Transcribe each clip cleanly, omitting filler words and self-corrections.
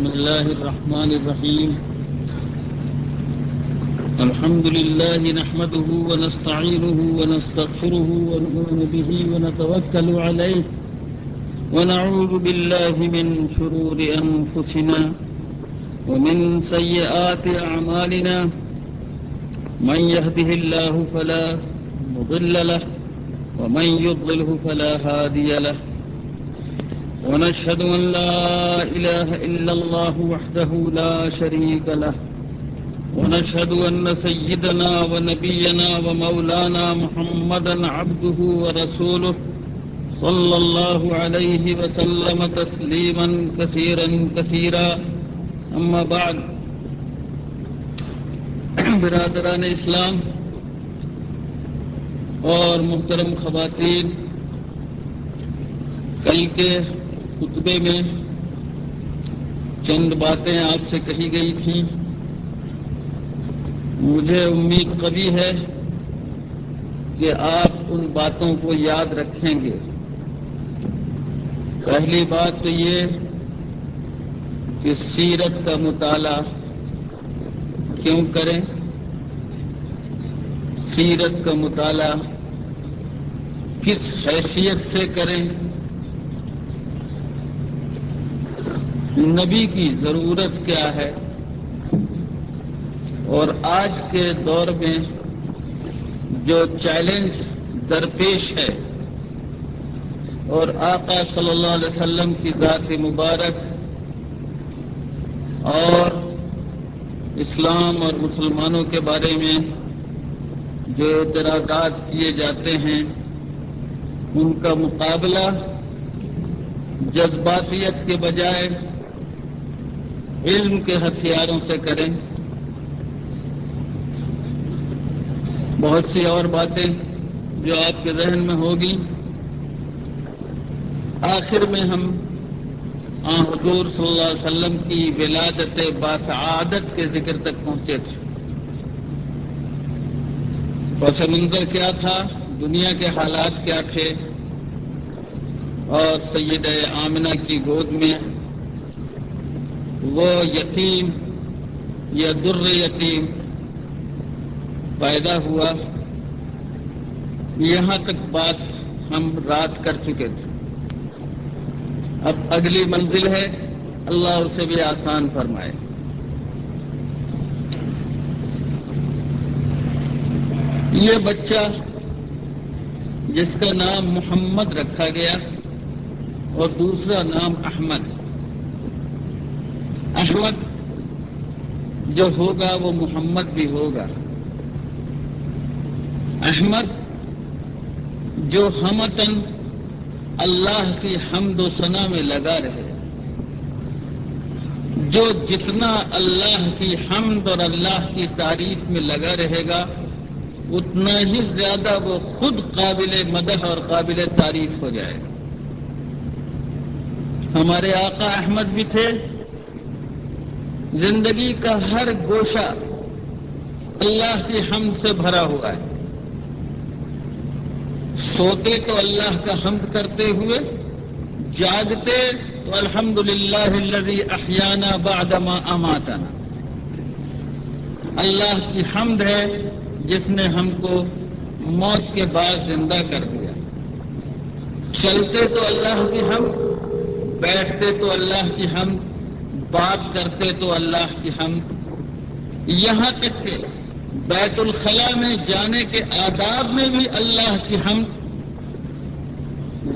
بسم الله الرحمن الرحيم. الحمد لله نحمده ونستعينه ونستغفره ونؤمن به ونتوكل عليه ونعوذ بالله من شرور أنفسنا ومن سيئات أعمالنا. من يهده الله فلا مضل له ومن يضلله فلا هادي له. ونشهد أن لا إله إلا الله وحده لا شريك له. ونشهد أن سيدنا ونبينا ومولانا محمدا عبده ورسوله صلى الله عليه وسلم تسليما كثيرا كثيرا. أما بعد. برادران اسلام اور محترم خواتین، کل کے خطبے میں چند باتیں آپ سے کہی گئی تھیں. مجھے امید قوی ہے کہ آپ ان باتوں کو یاد رکھیں گے. پہلی بات تو یہ کہ سیرت کا مطالعہ کیوں کریں، سیرت کا مطالعہ کس حیثیت سے کریں، نبی کی ضرورت کیا ہے، اور آج کے دور میں جو چیلنج درپیش ہے اور آقا صلی اللہ علیہ وسلم کی ذات مبارک اور اسلام اور مسلمانوں کے بارے میں جو اعتراضات کیے جاتے ہیں، ان کا مقابلہ جذباتیت کے بجائے علم کے ہتھیاروں سے کریں. بہت سی اور باتیں جو آپ کے ذہن میں ہوگی. آخر میں ہم حضور صلی اللہ علیہ وسلم کی ولادت باسعادت کے ذکر تک پہنچے تھے. پس منظر کیا تھا، دنیا کے حالات کیا تھے، اور سیدہ آمنہ کی گود میں وہ یتیم یا در یتیم پیدا ہوا. یہاں تک بات ہم رات کر چکے تھے. اب اگلی منزل ہے، اللہ اسے بھی آسان فرمائے. یہ بچہ جس کا نام محمد رکھا گیا اور دوسرا نام احمد. احمد جو ہوگا وہ محمد بھی ہوگا. احمد جو ہمتن اللہ کی حمد و ثنا میں لگا رہے، جو جتنا اللہ کی حمد اور اللہ کی تعریف میں لگا رہے گا اتنا ہی زیادہ وہ خود قابل مدح اور قابل تعریف ہو جائے گا. ہمارے آقا احمد بھی تھے. زندگی کا ہر گوشہ اللہ کی حمد سے بھرا ہوا ہے. سوتے تو اللہ کا حمد کرتے ہوئے، جاگتے تو الحمدللہ الذی احیانا بعد ما اماتنا. اللہ کی حمد ہے جس نے ہم کو موت کے بعد زندہ کر دیا. چلتے تو اللہ کی حمد، بیٹھتے تو اللہ کی حمد، بات کرتے تو اللہ کی حمد. یہاں تک کہ بیت الخلاء میں جانے کے آداب میں بھی اللہ کی حمد.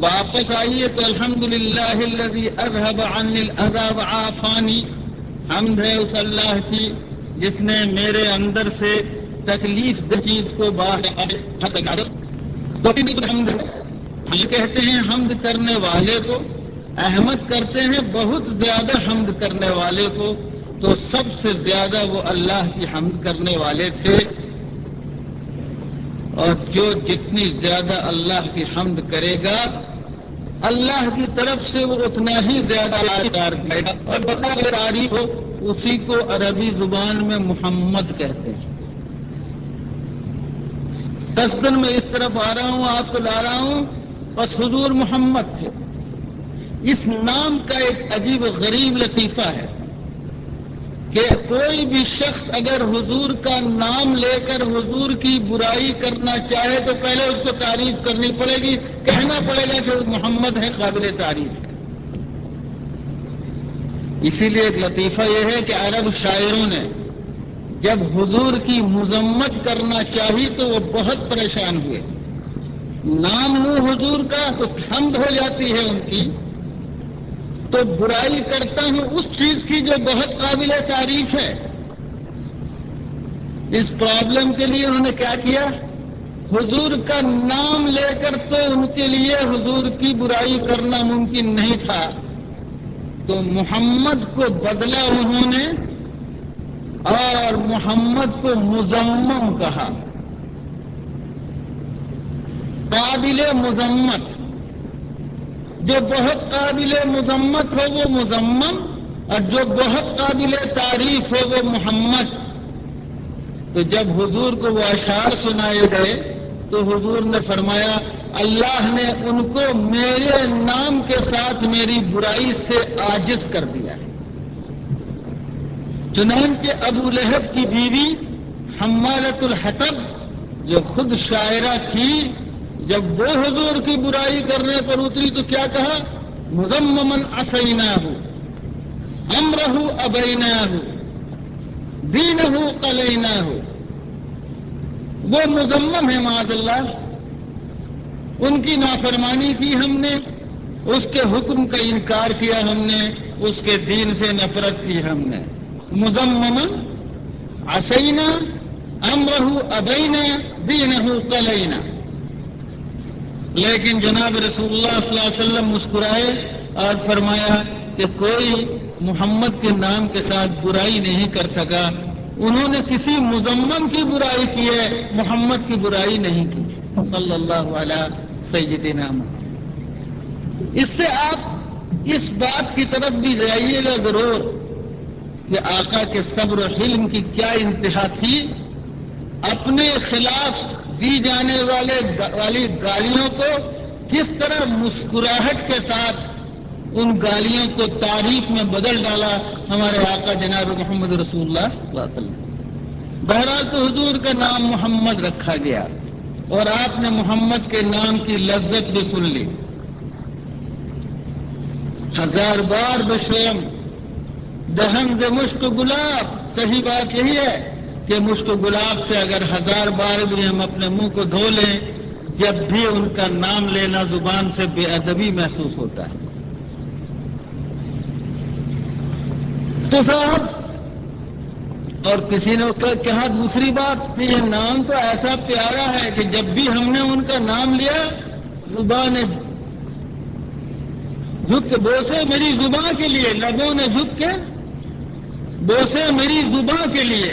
واپس آئیے تو الحمدللہ الذی اذهب عنی الاذى وعافانی. حمد ہے اس اللہ کی جس نے میرے اندر سے تکلیف دہ چیز کو باہر حمد ہے. ہم کہتے ہیں حمد کرنے والے کو، احمد کرتے ہیں بہت زیادہ حمد کرنے والے کو، تو سب سے زیادہ وہ اللہ کی حمد کرنے والے تھے. اور جو جتنی زیادہ اللہ کی حمد کرے گا اللہ کی طرف سے وہ اتنا ہی زیادہ کرے گا. اور بتا تعریف ہو اسی کو عربی زبان میں محمد کہتے ہیں. قصداً میں اس طرف آ رہا ہوں، آپ کو لا رہا ہوں، بس حضور محمد تھے. اس نام کا ایک عجیب غریب لطیفہ ہے. کہ کوئی بھی شخص اگر حضور کا نام لے کر حضور کی برائی کرنا چاہے تو پہلے اس کو تعریف کرنی پڑے گی، کہنا پڑے گا کہ محمد ہے، قابل تعریف ہے۔ اسی لیے ایک لطیفہ یہ ہے کہ عرب شاعروں نے جب حضور کی مذمت کرنا چاہی تو وہ بہت پریشان ہوئے۔ نام لوں حضور کا تو حمد ہو جاتی ہے ان کی، تو برائی کرتا ہوں اس چیز کی جو بہت قابل تعریف ہے۔ اس پرابلم کے لیے انہوں نے کیا کیا؟ حضور کا نام لے کر تو ان کے لیے حضور کی برائی کرنا ممکن نہیں تھا، تو محمد کو بدلا انہوں نے اور محمد کو مذمم کہا، قابل مذمت۔ جو بہت قابل مذمت ہو وہ مذمم، اور جو بہت قابل تعریف ہو وہ محمد۔ تو جب حضور کو وہ اشعار سنائے گئے تو حضور نے فرمایا اللہ نے ان کو میرے نام کے ساتھ میری برائی سے عاجز کر دیا ہے۔ چنانچہ ابو لہب کی بیوی حمالۃ الحطب جو خود شاعرہ تھی، جب وہ حضور کی برائی کرنے پر اتری تو کیا کہا؟ مذممن عصیناہ امرہ ابیناہ دینہ قلیناہ۔ وہ مذمم ہے معاذ اللہ، ان کی نافرمانی کی ہم نے، اس کے حکم کا انکار کیا ہم نے، اس کے دین سے نفرت کی ہم نے۔ مذممن عصینا امرہ ابینا دینہ قلینا۔ لیکن جناب رسول اللہ صلی اللہ علیہ وسلم مسکرائے اور فرمایا کہ کوئی محمد کے نام کے ساتھ برائی نہیں کر سکا۔ انہوں نے کسی مذمم کی برائی کی ہے، محمد کی برائی نہیں کی، صلی اللہ علیہ سیدنا محمد۔ اس سے آپ اس بات کی طرف بھی جائیے گا ضرور کہ آقا کے صبر و حلم کی کیا انتہا تھی۔ اپنے خلاف دی جانے والی گالیوں کو کس طرح مسکراہٹ کے ساتھ ان گالیوں کو تعریف میں بدل ڈالا ہمارے آقا جناب محمد رسول اللہ صلی اللہ علیہ وسلم۔ بہرحال تو حضور کا نام محمد رکھا گیا اور آپ نے محمد کے نام کی لذت بھی سن لی۔ ہزار بار بشم دہن ز مشک گلاب، صحیح بات یہی ہے کہ مشک گلاب سے اگر ہزار بار بھی ہم اپنے منہ کو دھو لیں، جب بھی ان کا نام لینا زبان سے بے ادبی محسوس ہوتا ہے۔ تو صاحب اور کسی نے کہا دوسری بات کہ یہ نام تو ایسا پیارا ہے کہ جب بھی ہم نے ان کا نام لیا زبان جھک کے بوسے میری زبان کے لیے، لبوں نے جھک کے بوسے میری زبان کے لیے۔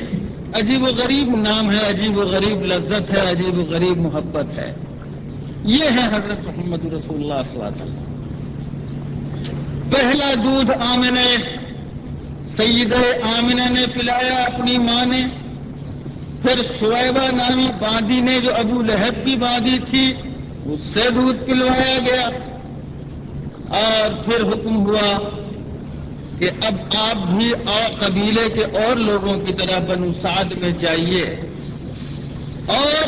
عجیب و غریب نام ہے، عجیب و غریب لذت ہے، عجیب و غریب محبت ہے۔ یہ ہے حضرت محمد رسول اللہ صلی اللہ علیہ وسلم۔ پہلا دودھ آمنہ سیدہ آمنہ نے پلایا اپنی ماں نے، پھر سویبہ نامی باندی نے جو ابو لہب کی باندی تھی اس سے دودھ پلوایا گیا، اور پھر حکم ہوا کہ اب آپ بھی اور قبیلے کے اور لوگوں کی طرح بنو سعد میں جائیے، اور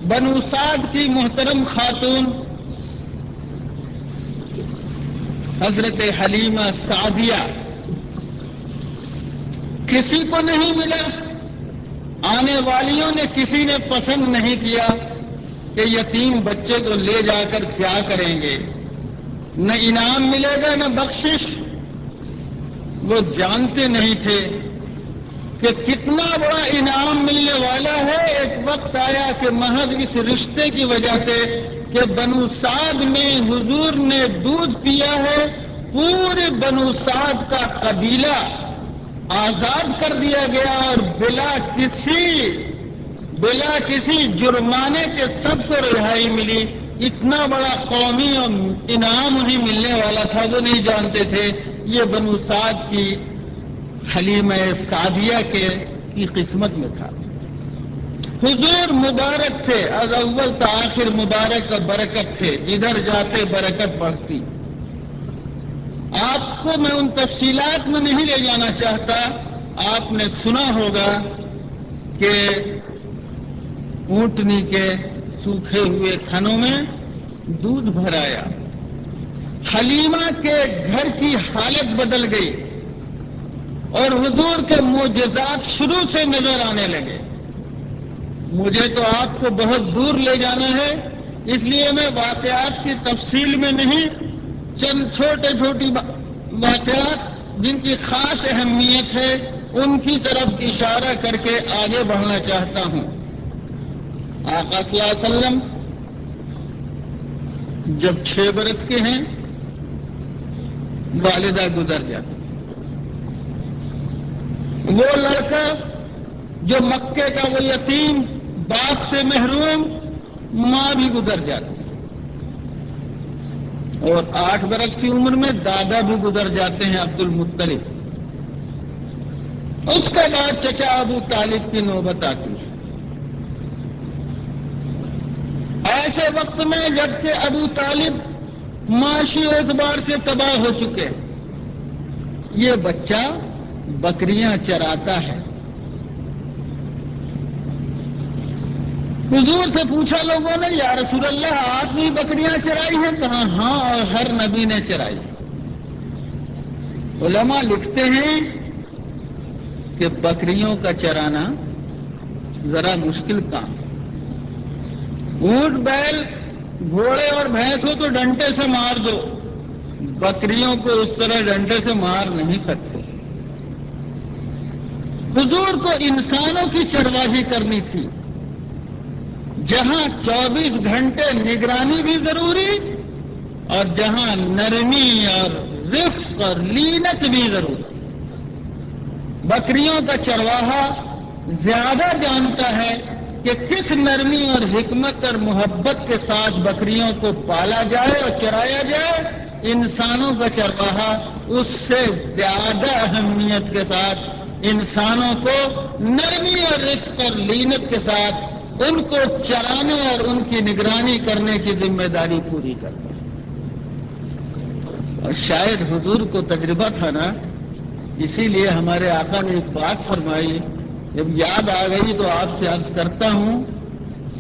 بنو سعد کی محترم خاتون حضرت حلیمہ سعدیہ کسی کو نہیں ملا، آنے والیوں نے کسی نے پسند نہیں کیا کہ یتیم بچے کو لے جا کر کیا کریں گے، نہ انعام ملے گا نہ بخشش۔ وہ جانتے نہیں تھے کہ کتنا بڑا انعام ملنے والا ہے۔ ایک وقت آیا کہ محض اس رشتے کی وجہ سے کہ بنو سعد میں حضور نے دودھ پیا ہے، پورے بنو سعد کا قبیلہ آزاد کر دیا گیا، اور بلا کسی جرمانے کے سب کو رہائی ملی۔ اتنا بڑا قومی انعام انہیں ملنے والا تھا، وہ نہیں جانتے تھے یہ بنو سعد کی حلیمہ سعدیہ کی قسمت میں تھا۔ حضور مبارک تھے، از اول تا آخر مبارک اور برکت تھے، جدھر جاتے برکت بڑھتی۔ آپ کو میں ان تفصیلات میں نہیں لے جانا چاہتا، آپ نے سنا ہوگا کہ اونٹنی کے سوکھے ہوئے تھنوں میں دودھ بھرایا، حلیمہ کے گھر کی حالت بدل گئی اور حضور کے معجزات شروع سے نظر آنے لگے۔ مجھے تو آپ کو بہت دور لے جانا ہے، اس لیے میں واقعات کی تفصیل میں نہیں، چند چھوٹی واقعات جن کی خاص اہمیت ہے ان کی طرف اشارہ کر کے آگے بڑھنا چاہتا ہوں۔ آقا صلی اللہ علیہ وسلم جب 6 برس کے ہیں، والدہ گزر جاتی۔ وہ لڑکا جو مکے کا وہ یتیم، باپ سے محروم، ماں بھی گزر جاتی، اور 8 برس کی عمر میں دادا بھی گزر جاتے ہیں، عبد المطلب۔ اس کے بعد چچا ابو طالب کی نوبت آتی ہے۔ ایسے وقت میں جبکہ ابو طالب معاشی اعتبار سے تباہ ہو چکے، یہ بچہ بکریاں چراتا ہے۔ حضور سے پوچھا لوگوں نے، یا رسول اللہ آپ نے بکریاں چرائی ہیں؟ کہا ہاں، اور ہر نبی نے چرائی۔ علماء لکھتے ہیں کہ بکریوں کا چرانا ذرا مشکل کام۔ اونٹ، بیل، گھوڑے اور بھینس ہو تو ڈنڈے سے مار دو، بکریوں کو اس طرح ڈنڈے سے مار نہیں سکتے۔ حضور کو انسانوں کی چرواہی کرنی تھی، جہاں 24 گھنٹے نگرانی بھی ضروری اور جہاں نرمی اور رفق اور لینت بھی ضروری۔ بکریوں کا چرواہا زیادہ جانتا ہے کہ کس نرمی اور حکمت اور محبت کے ساتھ بکریوں کو پالا جائے اور چرایا جائے۔ انسانوں کا چرواہا اس سے زیادہ اہمیت کے ساتھ انسانوں کو نرمی اور رفق اور لینت کے ساتھ ان کو چرانے اور ان کی نگرانی کرنے کی ذمہ داری پوری کرتا ہے۔ اور شاید حضور کو تجربہ تھا نا، اسی لیے ہمارے آقا نے ایک بات فرمائی، جب یاد آ گئی تو آپ سے عرض کرتا ہوں۔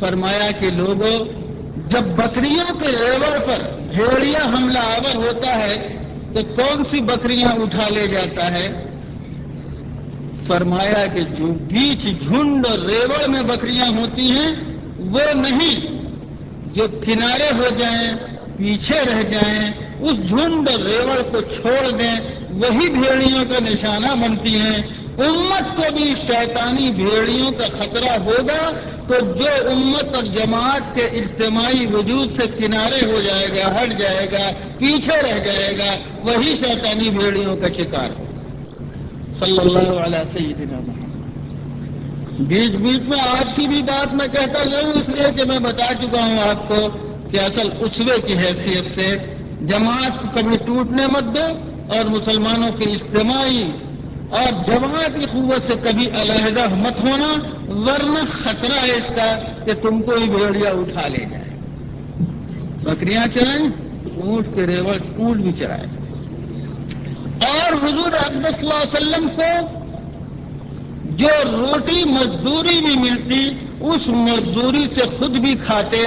فرمایا کہ لوگوں، جب بکریوں کے ریوڑ پر بھیڑیا حملہ آور ہوتا ہے تو کون سی بکریاں اٹھا لے جاتا ہے؟ فرمایا کہ جو بیچ جھنڈ اور ریوڑ میں بکریاں ہوتی ہیں وہ نہیں، جو کنارے ہو جائیں، پیچھے رہ جائیں، اس جھنڈ اور ریوڑ کو چھوڑ دیں، وہی بھیڑیوں کا نشانہ بنتی ہیں۔ امت کو بھی شیطانی بھیڑیوں کا خطرہ ہوگا تو جو امت اور جماعت کے اجتماعی وجود سے کنارے ہو جائے گا، ہٹ جائے گا، پیچھے رہ جائے گا، وہی شیطانی بھیڑیوں کا شکار ہے۔ صلی اللہ علیہ سیدنا محمد۔ بیچ بیچ میں آپ کی بھی بات میں کہتا ضرور اس لیے کہ میں بتا چکا ہوں آپ کو کہ اصل اسوے کی حیثیت سے جماعت کو کبھی ٹوٹنے مت دو، اور مسلمانوں کے اجتماعی اور جماعت کی قوت سے کبھی علیحدہ مت ہونا، ورنہ خطرہ ہے اس کا کہ تم کو ہی بھیڑیا اٹھا لے جائے۔ بکریاں چرائیں، اونٹ کے ریوڑ اونٹ بھی چرائے۔ اور حضور اقدس صلی اللہ علیہ وسلم کو جو روٹی مزدوری بھی ملتی، اس مزدوری سے خود بھی کھاتے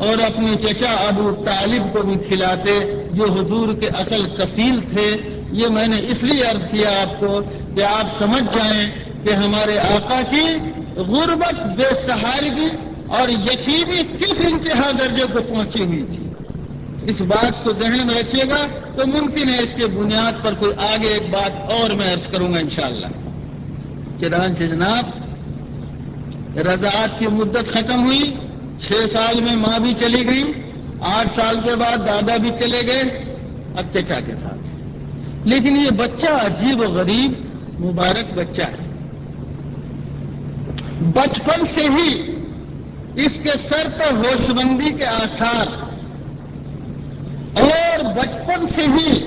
اور اپنے چچا ابو طالب کو بھی کھلاتے، جو حضور کے اصل کفیل تھے۔ یہ میں نے اس لیے عرض کیا آپ کو کہ آپ سمجھ جائیں کہ ہمارے آقا کی غربت، بے سہارگی اور یتیمی کس انتہا درجے کو پہنچی ہوئی تھی۔ اس بات کو ذہن میں رکھیے گا تو ممکن ہے اس کے بنیاد پر کوئی آگے ایک بات اور میں عرض کروں گا انشاءاللہ۔ چنانچہ جناب رضاعت کی مدت ختم ہوئی، 6 سال میں ماں بھی چلی گئی، 8 سال کے بعد دادا بھی چلے گئے، اب چچا کے ساتھ۔ لیکن یہ بچہ عجیب و غریب مبارک بچہ ہے۔ بچپن سے ہی اس کے سر پر ہوش مندی کے آثار، اور بچپن سے ہی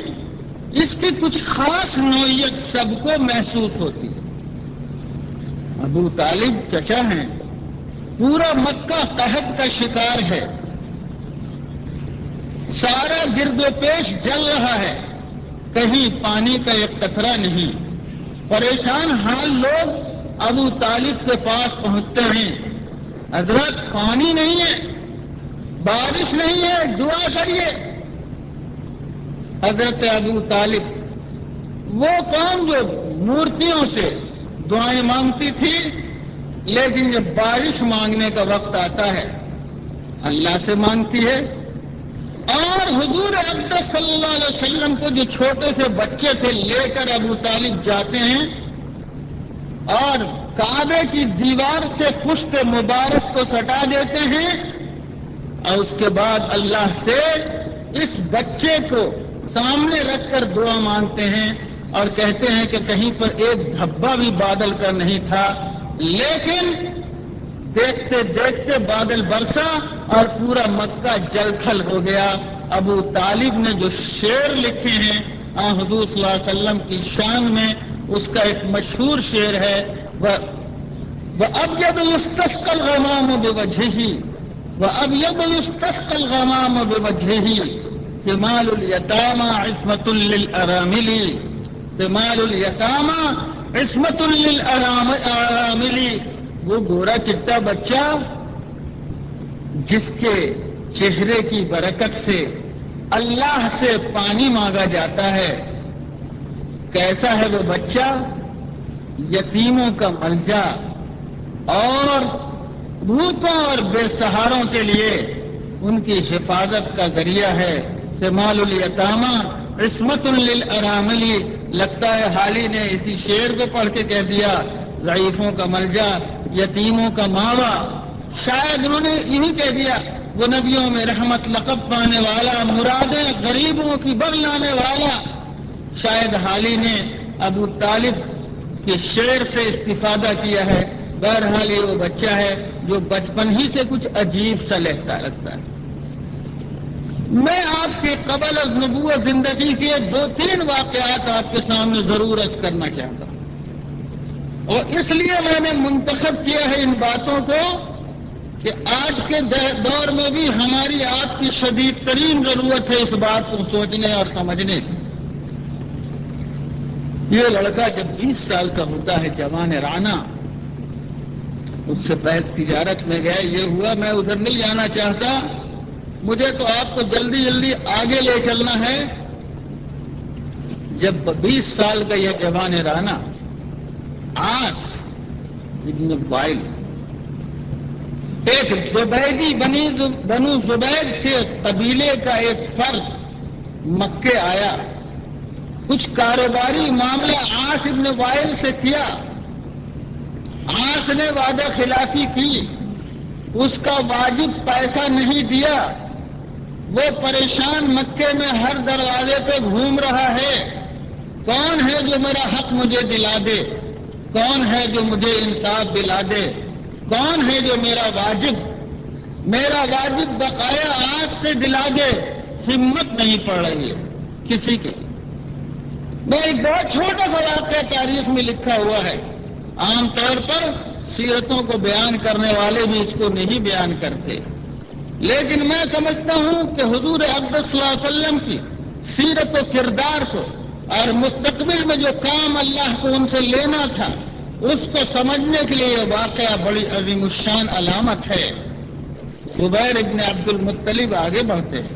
اس کی کچھ خاص نوعیت سب کو محسوس ہوتی ہے۔ ابو طالب چچا ہیں، پورا مکہ قحط کا شکار ہے، سارا گرد و پیش جل رہا ہے، کہیں پانی کا ایک قطرہ نہیں۔ پریشان حال لوگ ابو طالب کے پاس پہنچتے ہیں، حضرت پانی نہیں ہے، بارش نہیں ہے، دعا کریے۔ حضرت ابو طالب وہ قوم جو مورتیوں سے دعائیں مانگتی تھی، لیکن جب بارش مانگنے کا وقت آتا ہے اللہ سے مانگتی ہے۔ اور حضور اقدس صلی اللہ علیہ وسلم کو جو چھوٹے سے بچے تھے لے کر ابو طالب جاتے ہیں اور کعبے کی دیوار سے پشت مبارک کو سٹا دیتے ہیں، اور اس کے بعد اللہ سے اس بچے کو سامنے رکھ کر دعا مانگتے ہیں اور کہتے ہیں کہ کہیں پر ایک دھبا بھی بادل کا نہیں تھا، لیکن دیکھتے دیکھتے بادل برسا اور پورا مکہ جل تھل ہو گیا۔ ابو طالب نے جو شعر لکھے ہیں حضور صلی اللہ علیہ وسلم کی شان میں، اس کا ایک مشہور شعر ہے، وَأَبْيَضُ يُسْتَسْقَى الْغَمَامُ بِوَجْهِهِ وَأَبْيَضُ يُسْتَسْقَى الْغَمَامُ بِوَجْهِهِ ثِمَالُ الْيَتَامَى عِصْمَةٌ لِلْأَرَامِلِ ثِمَالُ الْيَتَامَى عِصْمَةٌ لِلْأَرَامِلِ۔ وہ گورا چٹا بچہ جس کے چہرے کی برکت سے اللہ سے پانی مانگا جاتا ہے، کیسا ہے وہ بچہ؟ یتیموں کا ملجا اور بھوکوں اور بے سہاروں کے لیے ان کی حفاظت کا ذریعہ ہے۔ سمال الیتامہ عصمت للارامل، لگتا ہے حالی نے اسی شعر کو پڑھ کے کہہ دیا، ضعیفوں کا ملجا، یتیموں کا ماوا۔ شاید انہوں نے یہی کہہ دیا، وہ نبیوں میں رحمت لقب پانے والا، مرادیں غریبوں کی بر لانے والا۔ شاید حالی نے ابو طالب کے شعر سے استفادہ کیا ہے۔ بہرحال یہ وہ بچہ ہے جو بچپن ہی سے کچھ عجیب سا لگتا ہے۔ میں آپ کے قبل از نبوت زندگی کے 2-3 واقعات آپ کے سامنے ضرور عرض کرنا چاہتا ہوں، اور اس لیے میں نے منتخب کیا ہے ان باتوں کو کہ آج کے دور میں بھی ہماری آپ کی شدید ترین ضرورت ہے اس بات کو سوچنے اور سمجھنے کی۔ یہ لڑکا جب 20 سال کا ہوتا ہے، جوان رانا، اس سے پہلے تجارت میں گیا، یہ ہوا میں ادھر نہیں جانا چاہتا، مجھے تو آپ کو جلدی جلدی آگے لے چلنا ہے۔ جب 20 سال کا یہ جوان رانا عاص ابن وائل، ایک زبیدی بنو زبید کے قبیلے کا ایک فرد مکے آیا، کچھ کاروباری معاملہ عاص ابن وائل سے کیا۔ عاص نے وعدہ خلافی کی، اس کا واجب پیسہ نہیں دیا، وہ پریشان مکے میں ہر دروازے پہ گھوم رہا ہے، کون ہے جو میرا حق مجھے دلا دے، کون ہے جو مجھے انصاف دلا دے، کون ہے جو میرا واجب بقایا آج سے دلا دے۔ ہمت نہیں پڑ رہی ہے کسی کی۔ میں ایک بہت چھوٹا سا واقعہ تاریخ میں لکھا ہوا ہے، عام طور پر سیرتوں کو بیان کرنے والے بھی اس کو نہیں بیان کرتے، لیکن میں سمجھتا ہوں کہ حضور اقدس صلی اللہ علیہ وسلم کی سیرت و کردار کو اور مستقبل میں جو کام اللہ کو ان سے لینا تھا اس کو سمجھنے کے لیے یہ واقعہ بڑی عظیم الشان علامت ہے۔ زبیر ابن عبد المطلب آگے بڑھتے ہیں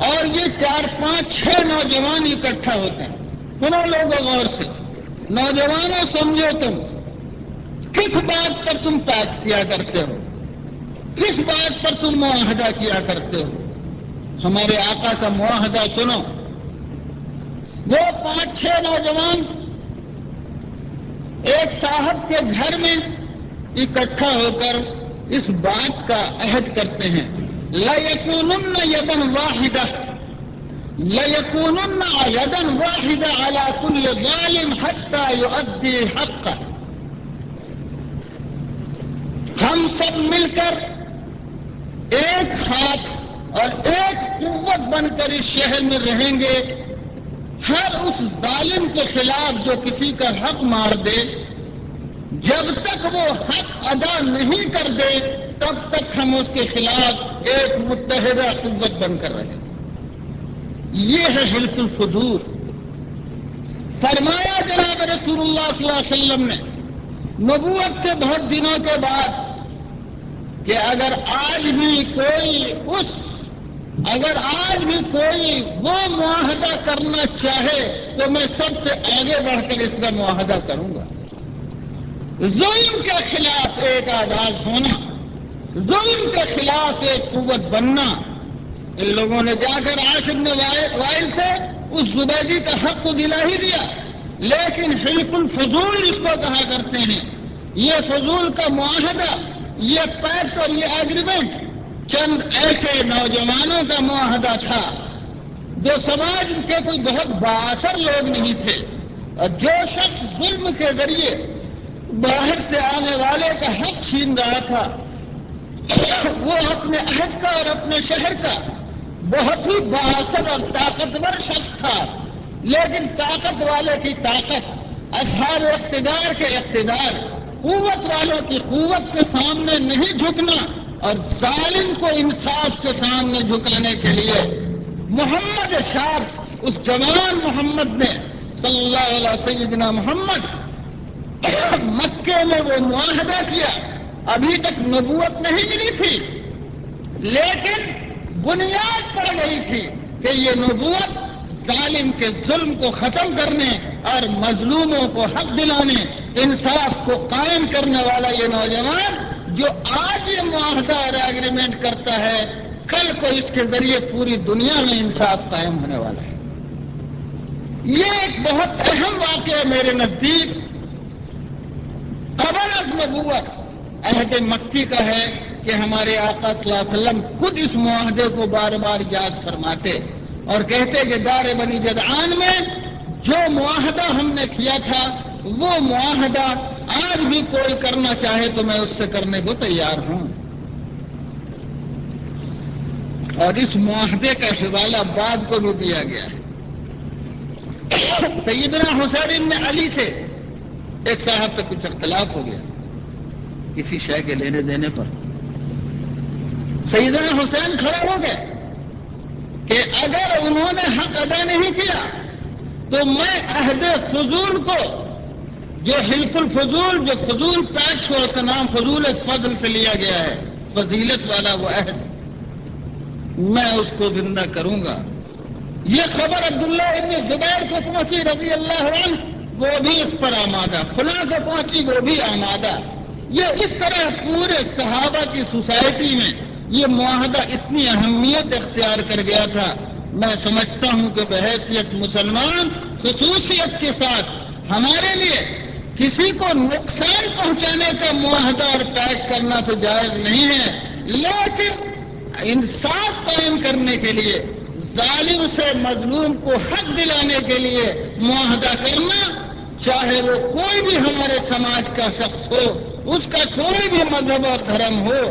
اور یہ 4-5-6 نوجوان اکٹھا ہوتے ہیں۔ سنو لوگوں غور سے، نوجوانوں سمجھو تم کس بات پر تم پیکٹ کیا کرتے ہو، کس بات پر تم معاہدہ کیا کرتے ہو۔ ہمارے آقا کا معاہدہ سنو۔ وہ 5-6 نوجوان ایک صاحب کے گھر میں اکٹھا ہو کر اس بات کا عہد کرتے ہیں، لَيَكُونُنَّ يَدًا وَاحِدَةً لَيَكُونُنَّ يَدًا وَاحِدَةً عَلَى كُلِّ ظَالِمٍ حَتَّى يُؤَدِّي حَقَّهُ۔ ہم سب مل کر ایک ہاتھ اور ایک قوت بن کر اس شہر میں رہیں گے، ہر اس ظالم کے خلاف جو کسی کا حق مار دے، جب تک وہ حق ادا نہیں کر دے تب تک ہم اس کے خلاف ایک متحدہ قوت بن کر رہیں گے۔ یہ ہے حلف الفضول۔ فرمایا جناب رسول اللہ صلی اللہ علیہ وسلم نے نبوت کے بہت دنوں کے بعد کہ اگر آج بھی کوئی وہ معاہدہ کرنا چاہے تو میں سب سے آگے بڑھ کر اس کا معاہدہ کروں گا۔ ظلم کے خلاف ایک آواز ہونا، ظلم کے خلاف ایک قوت بننا۔ ان لوگوں نے جا کر عاصم بن وائل سے اس زبیدی کا حق تو دلا ہی دیا، لیکن حلف الفضول جس کو کہا کرتے ہیں، یہ فضول کا معاہدہ، یہ پیکٹ اور یہ ایگریمنٹ چند ایسے نوجوانوں کا معاہدہ تھا جو سماج کے کوئی بہت بااثر لوگ نہیں تھے، اور جو شخص ظلم کے ذریعے باہر سے آنے والے کا حق چھین رہا تھا وہ اپنے عہد کا اور اپنے شہر کا بہت ہی بااثر اور طاقتور شخص تھا، لیکن طاقت والے کی طاقت، اصحاب اقتدار کے اقتدار، قوت والوں کی قوت کے سامنے نہیں جھکنا اور ظالم کو انصاف کے سامنے جھکانے کے لیے محمد شاب، اس جوان محمد نے صلی اللہ علیہ سیدنا محمد مکے میں وہ معاہدہ کیا۔ ابھی تک نبوت نہیں ملی تھی، لیکن بنیاد پڑ گئی تھی کہ یہ نبوت ظالم کے ظلم کو ختم کرنے اور مظلوموں کو حق دلانے، انصاف کو قائم کرنے والا یہ نوجوان جو آج یہ معاہدہ اور ایگریمنٹ کرتا ہے، کل کو اس کے ذریعے پوری دنیا میں انصاف قائم ہونے والا ہے۔ یہ ایک بہت اہم واقعہ میرے نزدیک قبل از نبوت عہد مکی کا ہے کہ ہمارے آقا صلی اللہ علیہ وسلم خود اس معاہدے کو بار بار یاد فرماتے اور کہتے کہ دار بنی جدعان میں جو معاہدہ ہم نے کیا تھا وہ معاہدہ آج بھی کوئی کرنا چاہے تو میں اس سے کرنے کو تیار ہوں۔ اور اس معاہدے کا حوالہ بعد کو بھی دیا گیا ہے۔ سیدنا حسین بن علی سے ایک صاحب سے کچھ اختلاف ہو گیا کسی شے کے لینے دینے پر۔ سیدنا حسین کھڑے ہو گئے کہ اگر انہوں نے حق ادا نہیں کیا تو میں عہد فضول کو، جو حلف الفضول، جو فضول پیکٹ کو اس کا نام فضول فضل سے لیا گیا ہے، فضیلت والا وہ عہد، میں اس کو زندہ کروں گا۔ یہ خبر عبداللہ ابن زبیر کو پہنچی رضی اللہ عنہ، وہ بھی اس پر آمادہ، فلاں کو پہنچی وہ بھی آمادہ۔ یہ اس طرح پورے صحابہ کی سوسائٹی میں یہ معاہدہ اتنی اہمیت اختیار کر گیا تھا۔ میں سمجھتا ہوں کہ بحیثیت مسلمان خصوصیت کے ساتھ ہمارے لیے کسی کو نقصان پہنچانے کا معاہدہ اور پیک کرنا تو جائز نہیں ہے، لیکن انصاف قائم کرنے کے لیے، ظالم سے مظلوم کو حق دلانے کے لیے معاہدہ کرنا، چاہے وہ کوئی بھی ہمارے سماج کا شخص ہو، اس کا کوئی بھی مذہب اور دھرم ہو،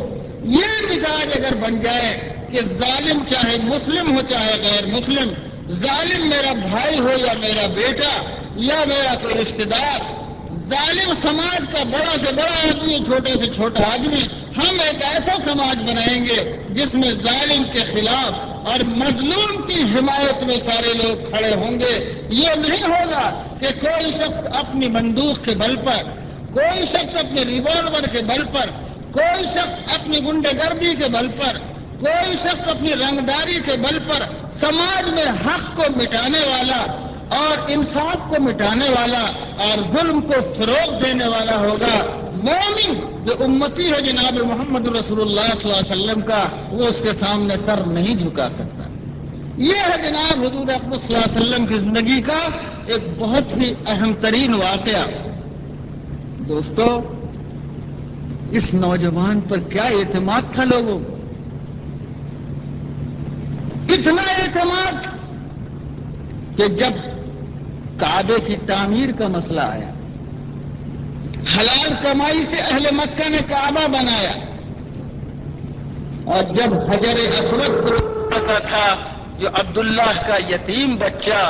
یہ مزاج اگر بن جائے کہ ظالم چاہے مسلم ہو چاہے غیر مسلم، ظالم میرا بھائی ہو یا میرا بیٹا یا میرا کوئی رشتہ دار، ظالم سماج کا بڑا سے بڑا آدمی، چھوٹے سے چھوٹا آدمی، ہم ایک ایسا سماج بنائیں گے جس میں ظالم کے خلاف اور مظلوم کی حمایت میں سارے لوگ کھڑے ہوں گے۔ یہ نہیں ہوگا کہ کوئی شخص اپنی بندوق کے بل پر، کوئی شخص اپنے ریوالور کے بل پر، کوئی شخص اپنی گنڈے گردی کے بل پر، کوئی شخص اپنی رنگداری کے بل پر سماج میں حق کو مٹانے والا اور انصاف کو مٹانے والا اور ظلم کو فروغ دینے والا ہوگا۔ مومن جو امتی ہے جناب محمد رسول اللہ صلی اللہ علیہ وسلم کا، وہ اس کے سامنے سر نہیں جھکا سکتا۔ یہ ہے جناب حضور اقدس صلی اللہ علیہ وسلم کی زندگی کا ایک بہت ہی اہم ترین واقعہ۔ دوستو، اس نوجوان پر کیا اعتماد تھا لوگوں کو، کتنا اعتماد کہ جب کعبے کی تعمیر کا مسئلہ آیا، حلال کمائی سے اہل مکہ نے کعبہ بنایا، اور جب حجر اسود کو پتا تھا جو عبداللہ کا یتیم بچہ،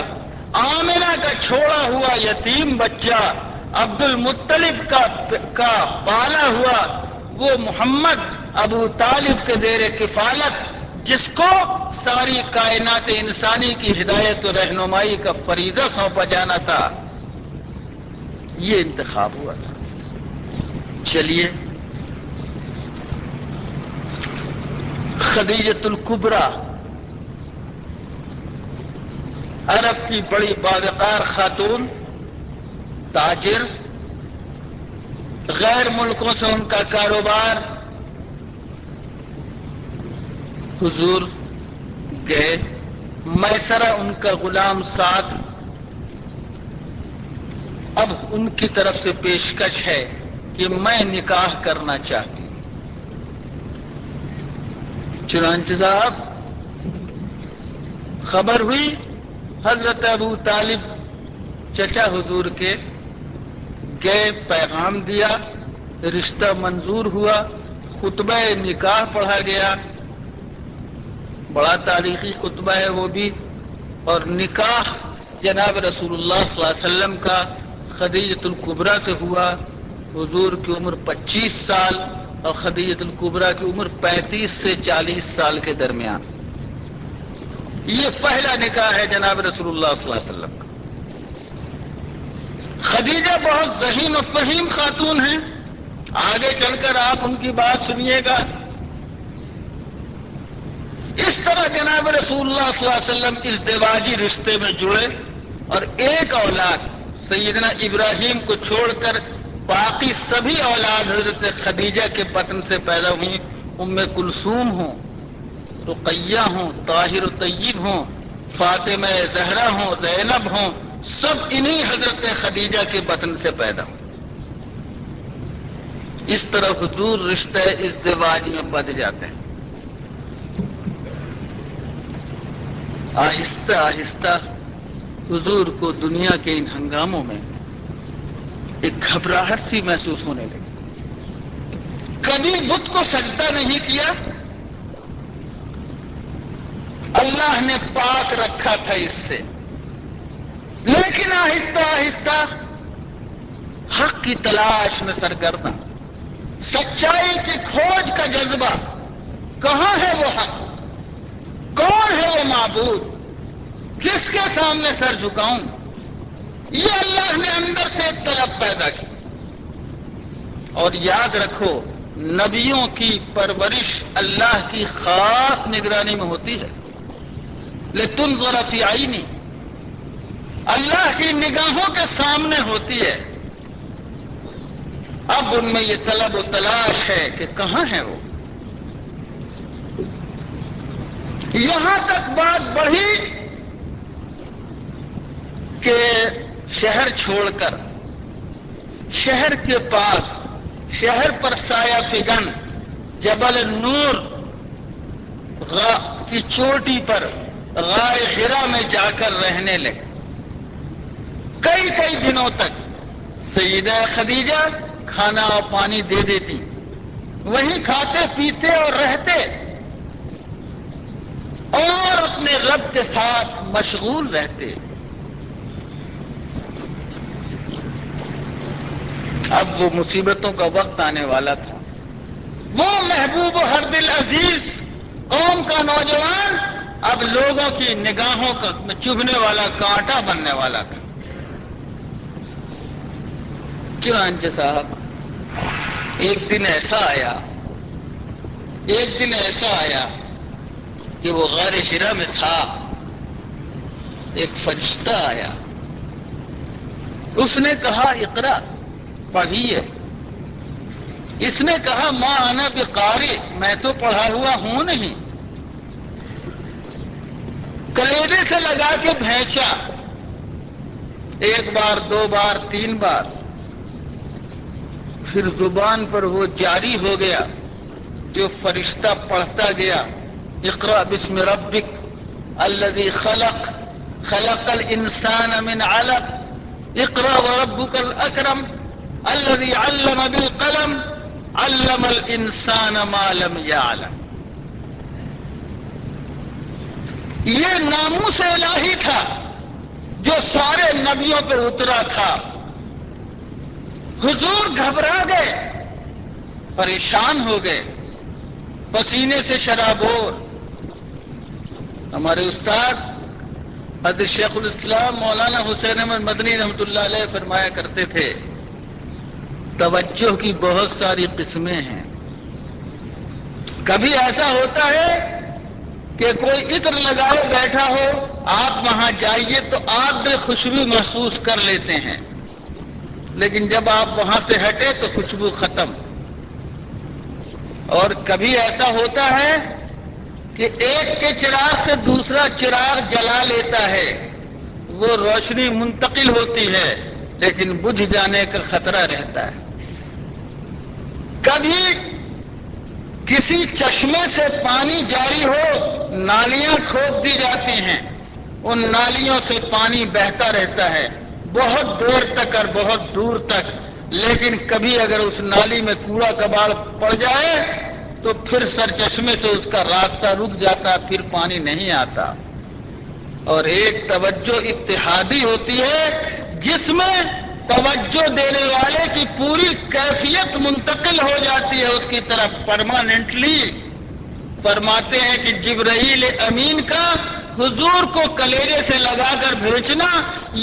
آمنہ کا چھوڑا ہوا یتیم بچہ، عبد المطلب کا پالا ہوا وہ محمد ابو طالب کے زیر کفالت، جس کو ساری کائنات انسانی کی ہدایت و رہنمائی کا فریضہ سونپا جانا تھا، یہ انتخاب ہوا تھا۔ چلیے خدیجۃ الکبریٰ عرب کی بڑی باوقار خاتون، تاجر، غیر ملکوں سے ان کا کاروبار، حضور گئے، میسرہ ان کا غلام ساتھ، اب ان کی طرف سے پیشکش ہے کہ میں نکاح کرنا چاہتی ہوں۔ چنانچہ صاحب خبر ہوئی، حضرت ابو طالب چچا حضور کے گئے، پیغام دیا، رشتہ منظور ہوا، خطبہ نکاح پڑھا گیا، بڑا تاریخی خطبہ ہے وہ بھی، اور نکاح جناب رسول اللہ صلی اللہ علیہ وسلم کا خدیجۃ الکبریٰ سے ہوا۔ حضور کی عمر 25 سال اور خدیجۃ الکبریٰ کی عمر 35 سے 40 سال کے درمیان۔ یہ پہلا نکاح ہے جناب رسول اللہ صلی اللہ علیہ وسلم کا۔ خدیجہ بہت ذہین و فہیم خاتون ہیں، آگے چل کر آپ ان کی بات سنیے گا۔ اس طرح جناب رسول اللہ صلی اللہ علیہ وسلم ازدواجی رشتے میں جڑے، اور ایک اولاد سیدنا ابراہیم کو چھوڑ کر باقی سبھی اولاد حضرت خدیجہ کے بطن سے پیدا ہوئی۔ ام کلثوم ہوں، رقیہ ہوں، طاہر و طیب ہوں، فاطمہ زہرا ہوں، زینب ہوں، سب انہی حضرت خدیجہ کے بطن سے پیدا ہوں۔ اس طرح حضور رشتہ ازدواج میں بدھ جاتے ہیں۔ آہستہ آہستہ حضور کو دنیا کے ان ہنگاموں میں ایک گھبراہٹ سی محسوس ہونے لگی۔ کبھی بت کو سجدہ نہیں کیا، اللہ نے پاک رکھا تھا اس سے، لیکن آہستہ آہستہ حق کی تلاش میں سرگرداں، سچائی کی کھوج کا جذبہ، کہاں ہے وہ حق، کون ہے وہ معبود، کس کے سامنے سر جھکاؤں، یہ اللہ نے اندر سے ایک طلب پیدا کی۔ اور یاد رکھو، نبیوں کی پرورش اللہ کی خاص نگرانی میں ہوتی ہے، لتنظر فی عینی، اللہ کی نگاہوں کے سامنے ہوتی ہے۔ اب ان میں یہ طلب و تلاش ہے کہ کہاں ہے وہ۔ یہاں تک بات بڑھی کہ شہر چھوڑ کر شہر کے پاس، شہر پر سایہ فگن جبل نور کی چوٹی پر غار حرا میں جا کر رہنے لگے۔ کئی کئی دنوں تک سیدہ خدیجہ کھانا اور پانی دے دیتی، وہیں کھاتے پیتے اور رہتے، اور اپنے رب کے ساتھ مشغول رہتے۔ اب وہ مصیبتوں کا وقت آنے والا تھا۔ وہ محبوب و ہر دل عزیز قوم کا نوجوان اب لوگوں کی نگاہوں کا چبھنے والا کانٹا بننے والا تھا۔ چنانچہ صاحب ایک دن ایسا آیا کہ وہ غار حرا میں تھا، ایک فرشتہ آیا، اس نے کہا اقرا، پڑھیے۔ اس نے کہا ما انا بقاری، میں تو پڑھا ہوا ہوں نہیں۔ کلیجے سے لگا کے بھینچا، ایک بار، دو بار، تین بار، پھر زبان پر وہ جاری ہو گیا۔ جو فرشتہ پڑھتا گیا، اقرأ بسم ربک الذی خلق، خلق الانسان من علق، اقرأ وربک الاکرم الذی علم بالقلم، علم الانسان ما لم یعلم۔ یہ ناموس الہی تھا جو سارے نبیوں پر اترا تھا۔ حضور گھبرا گئے، پریشان ہو گئے، پسینے سے شرابور۔ ہمارے استاد حضرت شیخ الاسلام مولانا حسین احمد مدنی رحمۃ اللہ علیہ فرمایا کرتے تھے توجہ کی بہت ساری قسمیں ہیں. کبھی ایسا ہوتا ہے کہ کوئی عطر لگائے بیٹھا ہو، آپ وہاں جائیے تو آپ بھی خوشبو محسوس کر لیتے ہیں، لیکن جب آپ وہاں سے ہٹے تو خوشبو ختم. اور کبھی ایسا ہوتا ہے کہ ایک کے چراغ سے دوسرا چراغ جلا لیتا ہے، وہ روشنی منتقل ہوتی ہے لیکن بجھ جانے کا خطرہ رہتا ہے. کبھی کسی چشمے سے پانی جاری ہو، نالیاں کھود دی جاتی ہیں، ان نالیوں سے پانی بہتا رہتا ہے بہت دور تک اور بہت دور تک، لیکن کبھی اگر اس نالی میں کوڑا کباڑ پڑ جائے تو پھر سر چشمے سے اس کا راستہ رک جاتا، پھر پانی نہیں آتا. اور ایک توجہ اتحادی ہوتی ہے جس میں توجہ دینے والے کی پوری کیفیت منتقل ہو جاتی ہے اس کی طرف پرماننٹلی. فرماتے ہیں کہ جبرائیل امین کا حضور کو کلیجے سے لگا کر بھیجنا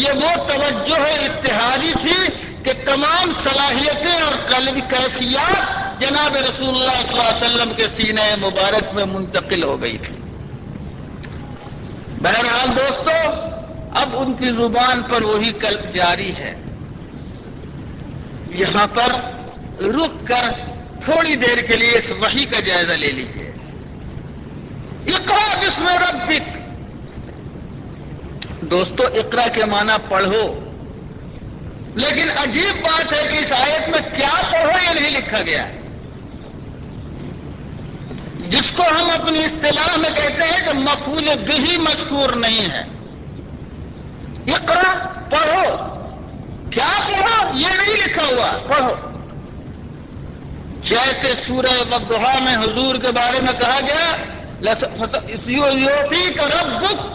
یہ وہ توجہ اتحادی تھی کہ تمام صلاحیتیں اور قلبی کیفیات جناب رسول اللہ صلی اللہ علیہ وسلم کے سینہ مبارک میں منتقل ہو گئی تھی. بہرحال دوستو، اب ان کی زبان پر وہی قلب جاری ہے. یہاں پر رک کر تھوڑی دیر کے لیے اس وحی کا جائزہ لے لیجیے. اقرا بسم ربک. دوستو، اقرا کے معنی پڑھو، لیکن عجیب بات ہے کہ اس آیت میں کیا پڑھو یہ نہیں لکھا گیا ہے، جس کو ہم اپنی اصطلاح میں کہتے ہیں کہ مفعول بہ مذکور نہیں ہے. اقرا پڑھو، کیا پڑھو یہ نہیں لکھا ہوا، پڑھو. جیسے سورہ والضحیٰ میں حضور کے بارے میں کہا گیا یعطیک ربک،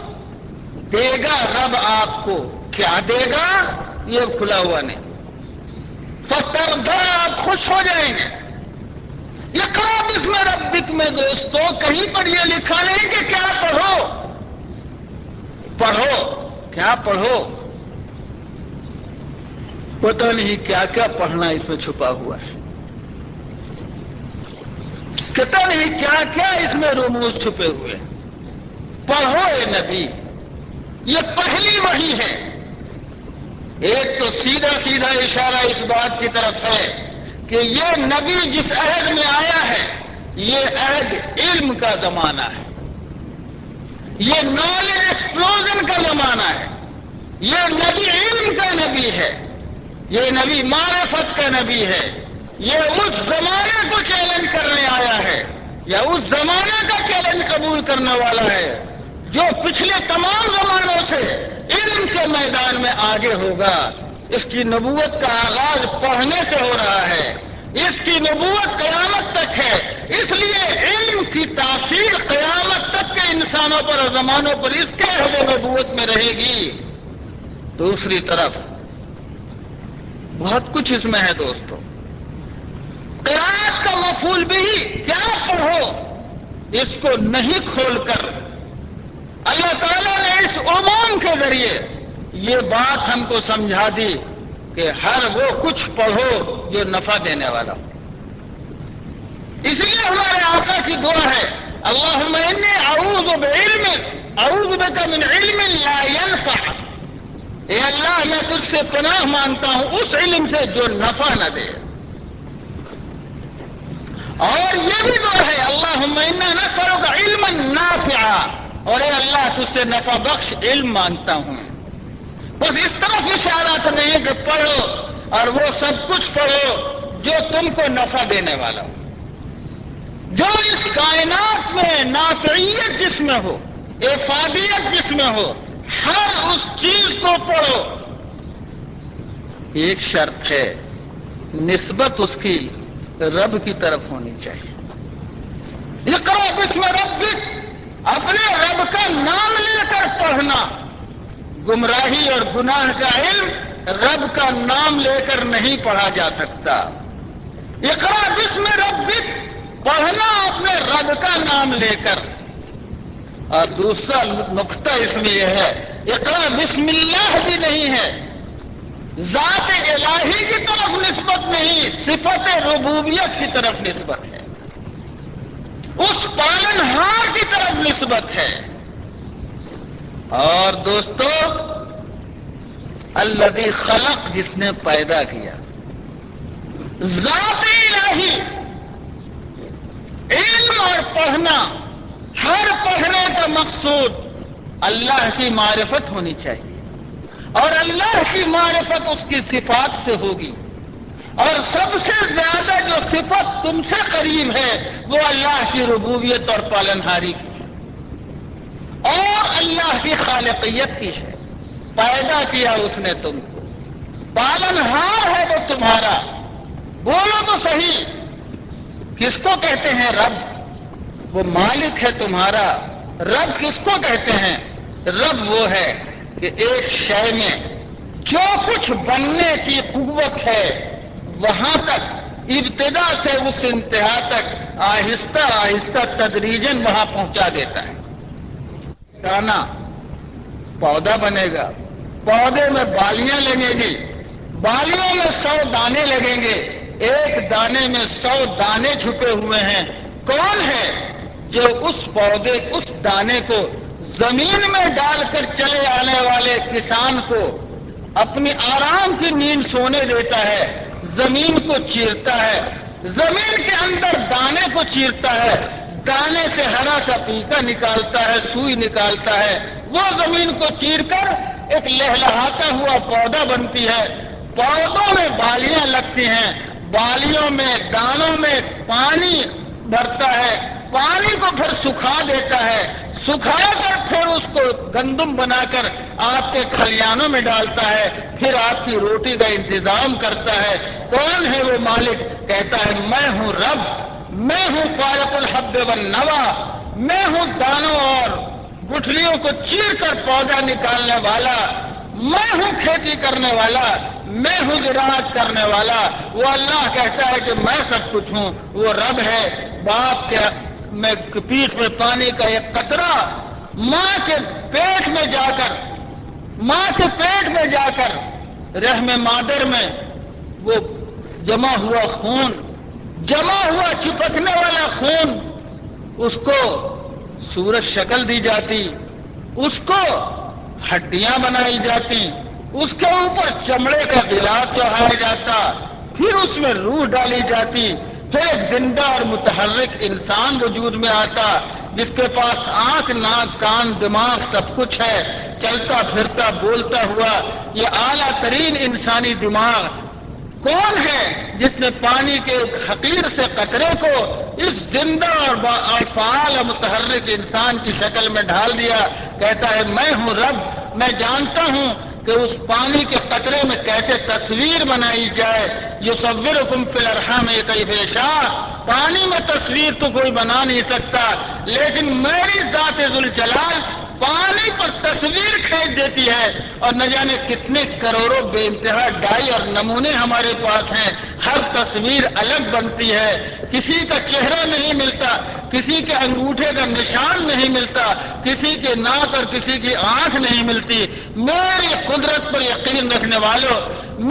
دے گا رب آپ کو. کیا دے گا یہ کھلا ہوا نہیں. فترضیٰ، آپ خوش ہو جائیں گے. اقرا بسم ربک میں دوستو کہیں پر یہ لکھا نہیں کہ کیا پڑھو. پڑھو، کیا پڑھو؟ پتہ نہیں کیا کیا پڑھنا اس میں چھپا ہوا ہے، پتہ نہیں کیا کیا اس میں رموز چھپے ہوئے. پڑھو اے نبی، یہ پہلی وحی ہے. ایک تو سیدھا سیدھا اشارہ اس بات کی طرف ہے کہ یہ نبی جس عہد میں آیا ہے یہ عہد علم کا زمانہ ہے، یہ نالج ایکسپلوژن کا زمانہ ہے. یہ نبی علم کا نبی ہے، یہ نبی معرفت کا نبی ہے. یہ اس زمانے کو چیلنج کرنے آیا ہے یا اس زمانے کا چیلنج قبول کرنے والا ہے جو پچھلے تمام زمانوں سے علم کے میدان میں آگے ہوگا. اس کی نبوت کا آغاز پڑھنے سے ہو رہا ہے، اس کی نبوت قیامت تک ہے. اس لیے علم کی تاثیر قیامت تک کے انسانوں پر اور زمانوں پر اس کے عہد نبوت میں رہے گی. دوسری طرف بہت کچھ اس میں ہے دوستو. قرآن کا مفعول بھی کیا پڑھو اس کو نہیں کھول کر اللہ تعالیٰ نے اس عموم کے ذریعے یہ بات ہم کو سمجھا دی کہ ہر وہ کچھ پڑھو جو نفع دینے والا ہو. اس لیے ہمارے آقا کی دعا ہے اللہم انی اعوذ بک من علم لا ينفع. اے اللہ میں تجھ سے پناہ مانگتا ہوں اس علم سے جو نفع نہ دے. اور یہ بھی دعا ہے اللہم انا نسألک علما نافعا، اور اے اللہ تجھ سے نفع بخش علم مانگتا ہوں. بس اس طرف اشارات نہیں کہ پڑھو اور وہ سب کچھ پڑھو جو تم کو نفع دینے والا ہو، جو اس کائنات میں نافعیت جس میں ہو، افادیت جس میں ہو، ہر اس چیز کو پڑھو. ایک شرط ہے، نسبت اس کی رب کی طرف ہونی چاہیے. اقرا بسم ربک، اپنے رب کا نام لے کر پڑھنا. گمراہی اور گناہ کا علم رب کا نام لے کر نہیں پڑھا جا سکتا. اقرا بسم ربک، پڑھنا اپنے رب کا نام لے کر. اور دوسرا نقطہ اس میں یہ ہے اقرا بسم اللہ بھی نہیں ہے، ذات الہی کی طرف نسبت نہیں، صفت ربوبیت کی طرف نسبت ہے، اس پالنہار کی طرف نسبت ہے۔ اور دوستو، الذی خلق، جس نے پیدا کیا، ذات الہی، علم اور پڑھنا، ہر پڑھنے کا مقصود اللہ کی معرفت ہونی چاہیے، اور اللہ کی معرفت اس کی صفات سے ہوگی، اور سب سے زیادہ جو صفت تم سے قریب ہے وہ اللہ کی ربوبیت اور پالنہاری کی ہے، اور اللہ کی خالقیت کی ہے۔ پیدا کیا اس نے تم کو، پالنہار ہے وہ تمہارا۔ بولو تو صحیح، کس کو کہتے ہیں رب؟ وہ مالک ہے تمہارا۔ رب کس کو کہتے ہیں؟ رب وہ ہے کہ ایک شے میں جو کچھ بننے کی قوت ہے وہاں تک، ابتدا سے اس انتہا تک آہستہ آہستہ تدریجاً وہاں پہنچا دیتا ہے۔ دانا، پودا بنے گا، پودے میں بالیاں لگیں گی، بالیوں میں 100 دانے لگیں گے، ایک دانے میں 100 دانے چھپے ہوئے ہیں۔ کون ہے جو اس پودے، اس دانے کو زمین میں ڈال کر چلے آنے والے کسان کو اپنی آرام کی نیند سونے دیتا ہے، زمین کو چیرتا ہے، زمین کے اندر دانے کو چیرتا ہے، دانے سے ہرا سا پیکا نکالتا ہے، سوئی نکالتا ہے، وہ زمین کو چیر کر ایک لہلہاتا ہوا پودا بنتی ہے، پودوں میں بالیاں لگتی ہیں، بالیوں میں، دانوں میں پانی بھرتا ہے، پانی کو پھر سکھا دیتا ہے، سکھا کر پھر اس کو گندم بنا کر آپ کے کھلیانوں میں ڈالتا ہے، پھر آپ کی روٹی کا انتظام کرتا ہے۔ کون ہے وہ مالک؟ کہتا ہے میں ہوں رب، میں ہوں فارق الحب والنوا، میں ہوں دانوں اور گٹھلیوں کو چیر کر پودا نکالنے والا، میں ہوں کھیتی کرنے والا، میں ہوں زراعت کرنے والا۔ وہ اللہ کہتا ہے کہ میں سب کچھ ہوں، وہ رب ہے۔ باپ کے پیٹھ میں پانی کا ایک قطرہ ماں کے پیٹ میں جا کر، ماں کے پیٹ میں جا کر رحم مادر میں وہ جمع ہوا خون، جمع ہوا چپکنے والا خون، اس کو صورت شکل دی جاتی، اس کو ہڈیاں بنائی جاتی، اس کے اوپر چمڑے کا غلاف چڑھایا جاتا، پھر اس میں روح ڈالی جاتی، پھر ایک زندہ اور متحرک انسان وجود میں آتا جس کے پاس آنکھ، ناک، کان، دماغ سب کچھ ہے، چلتا پھرتا بولتا ہوا یہ اعلیٰ ترین انسانی دماغ۔ کون ہے جس نے پانی کے ایک حقیر سے قطرے کو اس زندہ اور فعال اور متحرک انسان کی شکل میں ڈال دیا؟ کہتا ہے میں ہوں رب، میں جانتا ہوں کہ اس پانی کے قطرے میں کیسے تصویر بنائی جائے۔ یصورکم فی الارحام کیف یشاء، پانی میں تصویر تو کوئی بنا نہیں سکتا، لیکن میری ذات ذوالجلال پانی پر تصویر کھینچ دیتی ہے، اور نہ جانے کتنے کروڑوں بے انتہا ڈائی اور نمونے ہمارے پاس ہیں، ہر تصویر الگ بنتی ہے، کسی کا چہرہ نہیں ملتا، کسی کے انگوٹھے کا نشان نہیں ملتا، کسی کے ناک اور کسی کی آنکھ نہیں ملتی۔ میری قدرت پر یقین رکھنے والوں،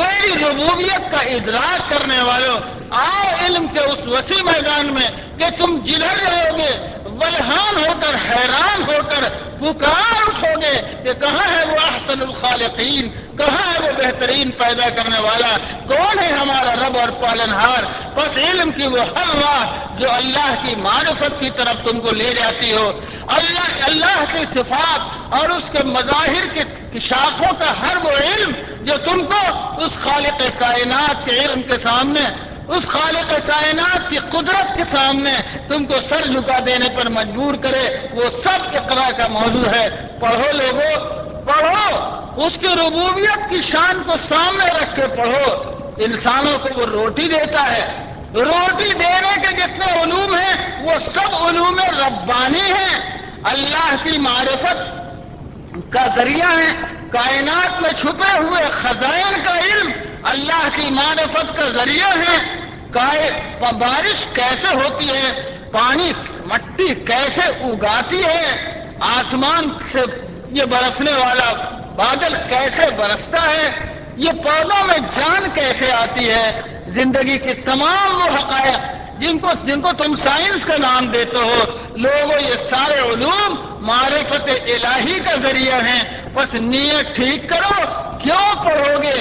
میری ربوبیت کا ادراک کرنے والوں، آؤ علم کے اس وسیع میدان میں کہ تم جدھر جاؤ گے ولہان ہو کر، حیران ہو کر پکار اٹھو گے کہ کہاں ہے وہ احسن الخالقین، کہاں ہے وہ بہترین پیدا کرنے والا، کون ہے ہمارا رب اور پالنہار۔ بس علم کی وہ ہر راہ جو اللہ کی معرفت کی طرف تم کو لے جاتی ہو، اللہ کی صفات اور اس کے مظاہر کی شاخوں کا ہر وہ علم جو تم کو اس خالق کائنات کے علم کے سامنے، اس خالق کائنات کی قدرت کے سامنے تم کو سر جھکا دینے پر مجبور کرے، وہ سب اقرا کا موضوع ہے۔ پڑھو لوگوں، پڑھو، اس کی ربوبیت کی شان کو سامنے رکھ کے پڑھو۔ انسانوں کو وہ روٹی دیتا ہے، روٹی دینے کے جتنے علوم ہیں وہ سب علوم ربانی ہیں، اللہ کی معرفت کا ذریعہ ہے۔ کائنات میں چھپے ہوئے خزائن کا علم اللہ کی معرفت کا ذریعہ ہے۔ بارش کیسے ہوتی ہے، پانی، مٹی کیسے اگاتی ہے، آسمان سے یہ برسنے والا بادل کیسے برستا ہے، یہ پودوں میں جان کیسے آتی ہے، زندگی کے تمام وہ حقائق جن کو تم سائنس کا نام دیتے ہو، لوگوں یہ سارے علوم معرفت الہی کا ذریعہ ہیں۔ بس نیت ٹھیک کرو، کیوں پڑھو گے؟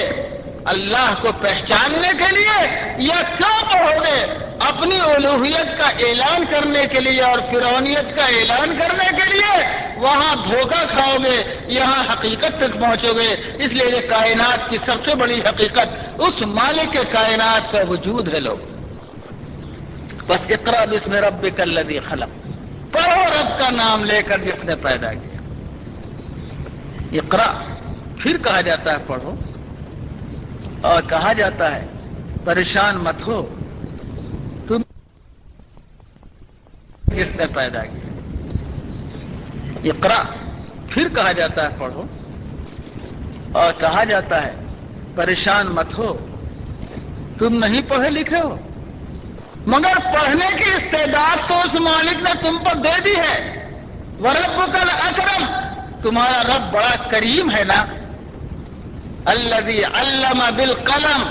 اللہ کو پہچاننے کے لیے یا کیوں پڑھو گے؟ اپنی الوہیت کا اعلان کرنے کے لیے اور فرعونیت کا اعلان کرنے کے لیے؟ وہاں دھوکہ کھاؤ گے، یہاں حقیقت تک پہنچو گے۔ اس لیے یہ کائنات کی سب سے بڑی حقیقت اس مالک کے کائنات کا وجود ہے۔ لوگ بس اقرا بسم ربک الذی خلق، پڑھو رب کا نام لے کر جس نے پیدا کیا۔ اقرا پھر کہا جاتا ہے پڑھو، اور کہا جاتا ہے پریشان مت ہو، تم جس نے پیدا کیا۔ اقرا پھر کہا جاتا ہے پڑھو، اور کہا جاتا ہے پریشان مت ہو، تم نہیں پڑھے لکھے ہو، مگر پڑھنے کی استعداد تو اس مالک نے تم پر دے دی ہے۔ وَرَبُّكَ الْأَكْرَمُ، تمہارا رب بڑا کریم ہے نا۔ الذی علم بالقلم،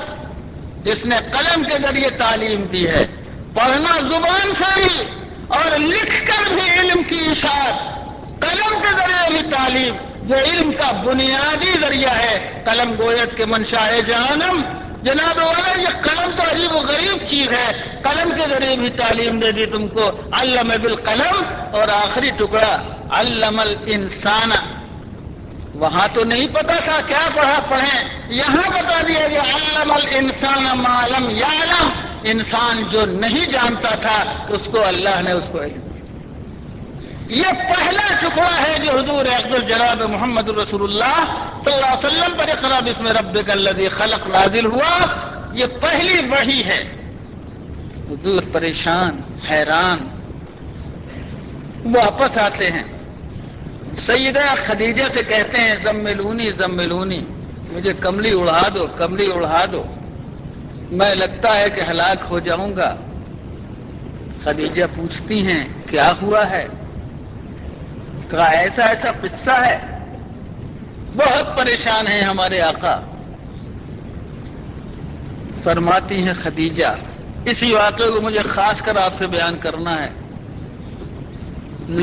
جس نے قلم کے ذریعے تعلیم دی ہے، پڑھنا زبان سے بھی اور لکھ کر بھی علم کی اشاعت، قلم کے ذریعے بھی تعلیم، جو علم کا بنیادی ذریعہ ہے۔ قلم گویت کے منشاء جہنم، جناب والا یہ قلم تو عجیب و غریب چیز ہے، قلم کے ذریعے بھی تعلیم دے دی تم کو۔ علم بالقلم، اور آخری ٹکڑا علم الانسان، وہاں تو نہیں پتا تھا کیا پڑھیں، یہاں بتا دیا گیا علم الانسان ما لم یعلم، انسان جو نہیں جانتا تھا اس کو اللہ نے اس کو علم۔ یہ پہلا ٹکڑا ہے جو حضور اقدس جناب محمد رسول اللہ صلی اللہ علیہ وسلم پر اقرا بسم ربک الذی خلق نازل ہوا، یہ پہلی وحی ہے۔ حضور پریشان حیران واپس آتے ہیں، سیدہ خدیجہ سے کہتے ہیں زملونی زملونی، مجھے کملی اڑا دو، کملی اڑا دو، میں لگتا ہے کہ ہلاک ہو جاؤں گا۔ خدیجہ پوچھتی ہیں کیا ہوا ہے؟ کہا ایسا ایسا قصہ ہے، بہت پریشان ہیں ہمارے آقا۔ فرماتی ہیں خدیجہ، اسی واقعے کو مجھے خاص کر آپ سے بیان کرنا ہے۔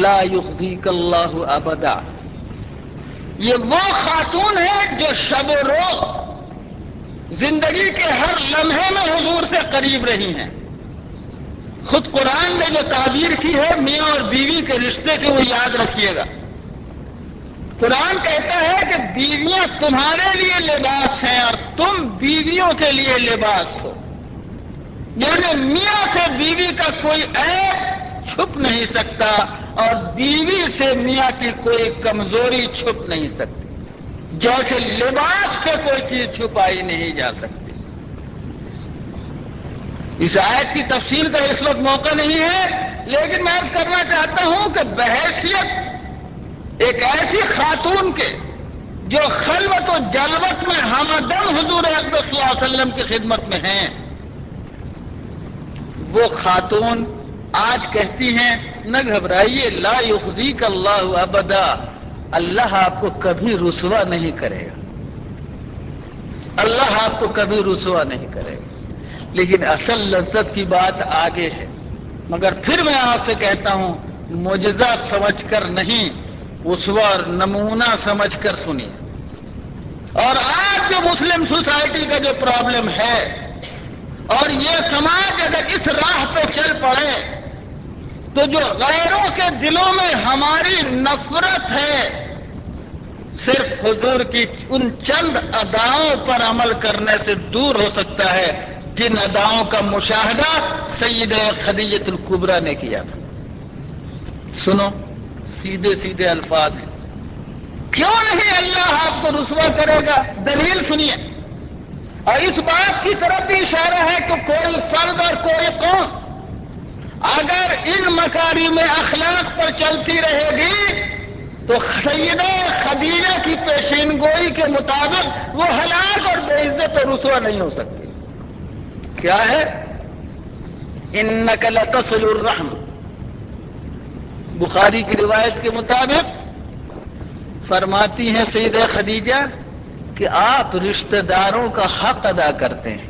لا یخزیک اللہ ابدا، یہ وہ خاتون ہے جو شب و روز زندگی کے ہر لمحے میں حضور سے قریب رہی ہیں۔ خود قرآن نے جو تعبیر کی ہے میاں اور بیوی کے رشتے کی، وہ یاد رکھیے گا۔ قرآن کہتا ہے کہ بیویاں تمہارے لیے لباس ہیں اور تم بیویوں کے لیے لباس ہو، یعنی میاں سے بیوی کا کوئی عیب چھپ نہیں سکتا اور بیوی سے میاں کی کوئی کمزوری چھپ نہیں سکتی، جیسے لباس سے کوئی چیز چھپائی نہیں جا سکتی۔ اس آیت کی تفصیل کا اس وقت موقع نہیں ہے، لیکن میں عرض کرنا چاہتا ہوں کہ بحیثیت ایک ایسی خاتون کے جو خلوت و جلوت میں ہمدم حضور اقدس صلی اللہ علیہ وسلم کی خدمت میں ہیں، وہ خاتون آج کہتی ہیں نہ گھبرائیے، لا یخزیک اللہ ابدا، اللہ آپ کو کبھی رسوا نہیں کرے گا، اللہ آپ کو کبھی رسوا نہیں کرے گا۔ لیکن اصل لذت کی بات آگے ہے، مگر پھر میں آپ سے کہتا ہوں معجزہ سمجھ کر نہیں، اسوہ اور نمونہ سمجھ کر سنیے۔ اور آج جو مسلم سوسائٹی کا جو پرابلم ہے، اور یہ سماج اگر اس راہ پہ چل پڑے تو جو غیروں کے دلوں میں ہماری نفرت ہے، صرف حضور کی ان چند اداؤں پر عمل کرنے سے دور ہو سکتا ہے جن اداؤں کا مشاہدہ سیدہ خدیجہ الکبریٰ نے کیا تھا۔ سنو، سیدھے سیدھے الفاظ ہیں، کیوں نہیں اللہ آپ کو رسوا کرے گا؟ دلیل سنیے، اور اس بات کی طرف بھی اشارہ ہے کہ کوئی فرد اور کوئی قوم اگر ان مکارم اخلاق پر چلتی رہے گی تو سیدہ خدیجہ کی پیشین گوئی کے مطابق وہ ہلاک اور بے عزت اور رسوا نہیں ہو سکتی۔ کیا ہے؟ انک لتصل الرحم، بخاری کی روایت کے مطابق فرماتی ہیں سیدہ خدیجہ کہ آپ رشتہ داروں کا حق ادا کرتے ہیں.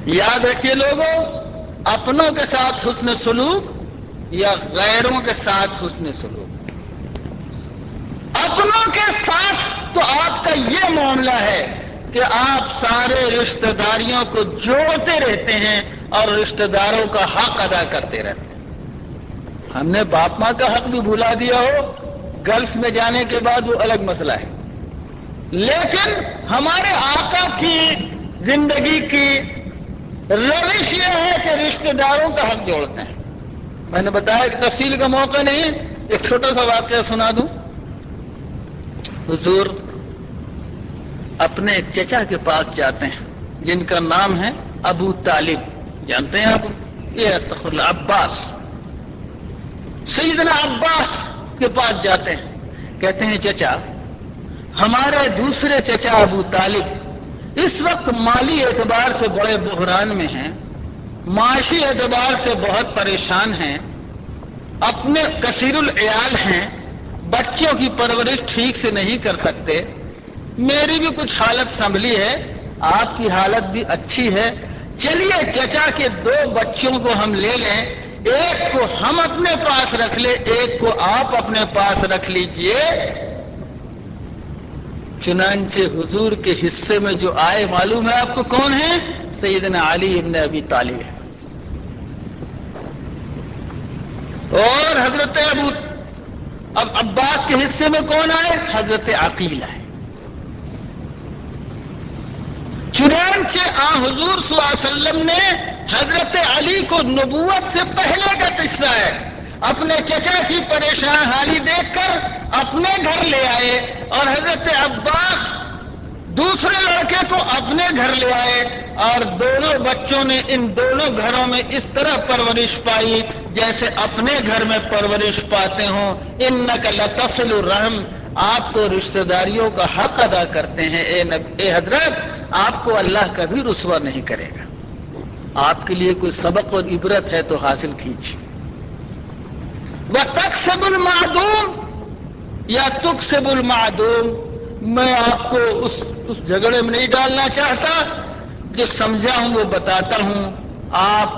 یاد رکھیے لوگوں، اپنوں کے ساتھ حسن سلوک یا غیروں کے ساتھ حسن سلوک. اپنوں کے ساتھ تو آپ کا یہ معاملہ ہے کہ آپ سارے رشتہ داریوں کو جوڑتے رہتے ہیں اور رشتہ داروں کا حق ادا کرتے رہتے ہیں. ہم نے باپ ماں کا حق بھی بھلا دیا ہو گلف میں جانے کے بعد، وہ الگ مسئلہ ہے، لیکن ہمارے آقا کی زندگی کی روش یہ ہے کہ رشتہ داروں کا حق جوڑتے ہیں. میں نے بتایا کہ تفصیل کا موقع نہیں، ایک چھوٹا سا واقعہ سنا دوں. حضور اپنے ایک چچا کے پاس جاتے ہیں جن کا نام ہے ابو طالب. جانتے ہیں آپ؟ یہ استغفر اللہ، عباس. سیدنا عباس کے پاس جاتے ہیں، کہتے ہیں چچا ہمارے دوسرے چچا ابو طالب اس وقت مالی اعتبار سے بڑے بحران میں ہیں، معاشی اعتبار سے بہت پریشان ہیں، اپنے کثیر العیال ہیں، بچوں کی پرورش ٹھیک سے نہیں کر سکتے. میری بھی کچھ حالت سنبھلی ہے، آپ کی حالت بھی اچھی ہے، چلیے چچا کے 2 بچوں کو ہم لے لیں، ایک کو ہم اپنے پاس رکھ لیں، ایک کو آپ اپنے پاس رکھ لیجئے. چنانچہ حضور کے حصے میں جو آئے معلوم ہے آپ کو کون ہیں؟ سیدنا علی ابن ابی طالب ہے. اور حضرت اب عباس کے حصے میں کون آئے؟ حضرت عقیل ہے. چنانچہ حضور صلی اللہ علیہ وسلم نے حضرت علی کو نبوت سے پہلے کا قصہ ہے، اپنے چچا کی پریشان حالی دیکھ کر اپنے گھر لے آئے، اور حضرت عباس دوسرے لڑکے کو اپنے گھر لے آئے، اور دونوں بچوں نے ان دونوں گھروں میں اس طرح پرورش پائی جیسے اپنے گھر میں پرورش پاتے ہوں. انک لتصل الرحم، آپ تو رشتہ داریوں کا حق ادا کرتے ہیں. اے حضرت، آپ کو اللہ کبھی رسوا نہیں کرے گا. آپ کے لیے کوئی سبق اور عبرت ہے تو حاصل کیجیے. وَتَكْسِبُ الْمَعْدُومَ یا تُكْسِبُ الْمَعْدُومَ، میں آپ کو اس جھگڑے میں نہیں ڈالنا چاہتا، جو سمجھا ہوں وہ بتاتا ہوں. آپ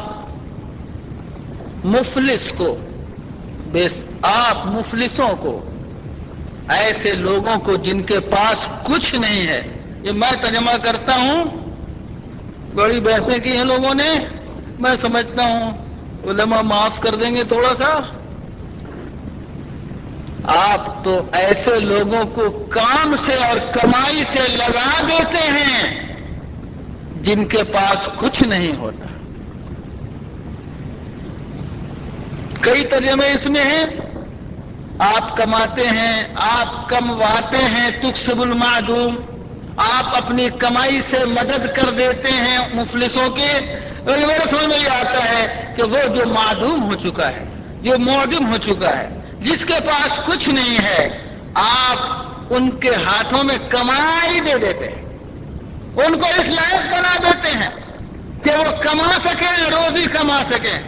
مفلسوں کو، ایسے لوگوں کو جن کے پاس کچھ نہیں ہے، یہ میں ترجمہ کرتا ہوں، بڑی بحثیں کی ہیں لوگوں نے، میں سمجھتا ہوں علماء معاف کر دیں گے تھوڑا سا. آپ تو ایسے لوگوں کو کام سے اور کمائی سے لگا دیتے ہیں جن کے پاس کچھ نہیں ہوتا. کئی ترجمے اس میں ہیں، آپ کماتے ہیں، آپ کمواتے ہیں. تکسب المعدوم، آپ اپنی کمائی سے مدد کر دیتے ہیں مفلسوں کے. میرے سمجھ میں یہ آتا ہے کہ وہ جو معدوم ہو چکا ہے، جو معدم ہو چکا ہے، جس کے پاس کچھ نہیں ہے، آپ ان کے ہاتھوں میں کمائی دے دیتے ہیں، ان کو اس لائق بنا دیتے ہیں کہ وہ کما سکیں، روزی کما سکیں.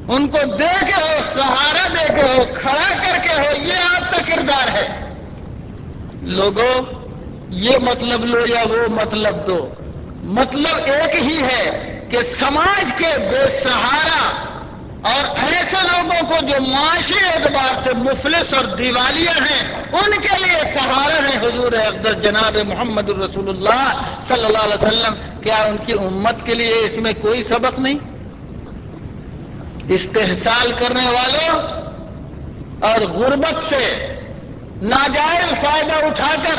ان کو دے کے ہو، سہارا دے کے ہو، کھڑا کر کے ہو، یہ آپ کا کردار ہے. لوگوں، یہ مطلب لو یا وہ مطلب دو، مطلب ایک ہی ہے کہ سماج کے بے سہارا اور ایسے لوگوں کو جو معاشی اعتبار سے مفلس اور دیوالیہ ہیں، ان کے لیے سہارا ہے حضور اقدس جناب محمد الرسول اللہ صلی اللہ علیہ وسلم. کیا ان کی امت کے لیے اس میں کوئی سبق نہیں؟ استحصال کرنے والوں اور غربت سے ناجائز فائدہ اٹھا کر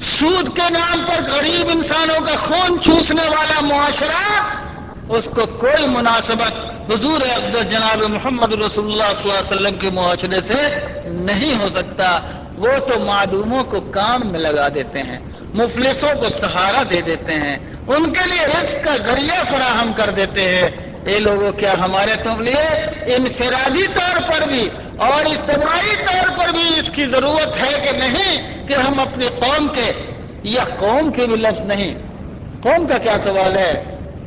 سود کے نام پر غریب انسانوں کا خون چوسنے والا معاشرہ، اس کو کوئی مناسبت حضور اقدس جناب محمد رسول اللہ صلی اللہ علیہ وسلم کے معاشرے سے نہیں ہو سکتا. وہ تو معدوموں کو کام میں لگا دیتے ہیں، مفلسوں کو سہارا دے دیتے ہیں، ان کے لیے رزق کا ذریعہ فراہم کر دیتے ہیں. یہ لوگوں، کیا ہمارے تم لیے انفرادی طور پر بھی اور اجتماعی طور پر بھی اس کی ضرورت ہے کہ نہیں کہ ہم اپنی قوم کے، یا قوم کے بھی لفظ نہیں، قوم کا کیا سوال ہے،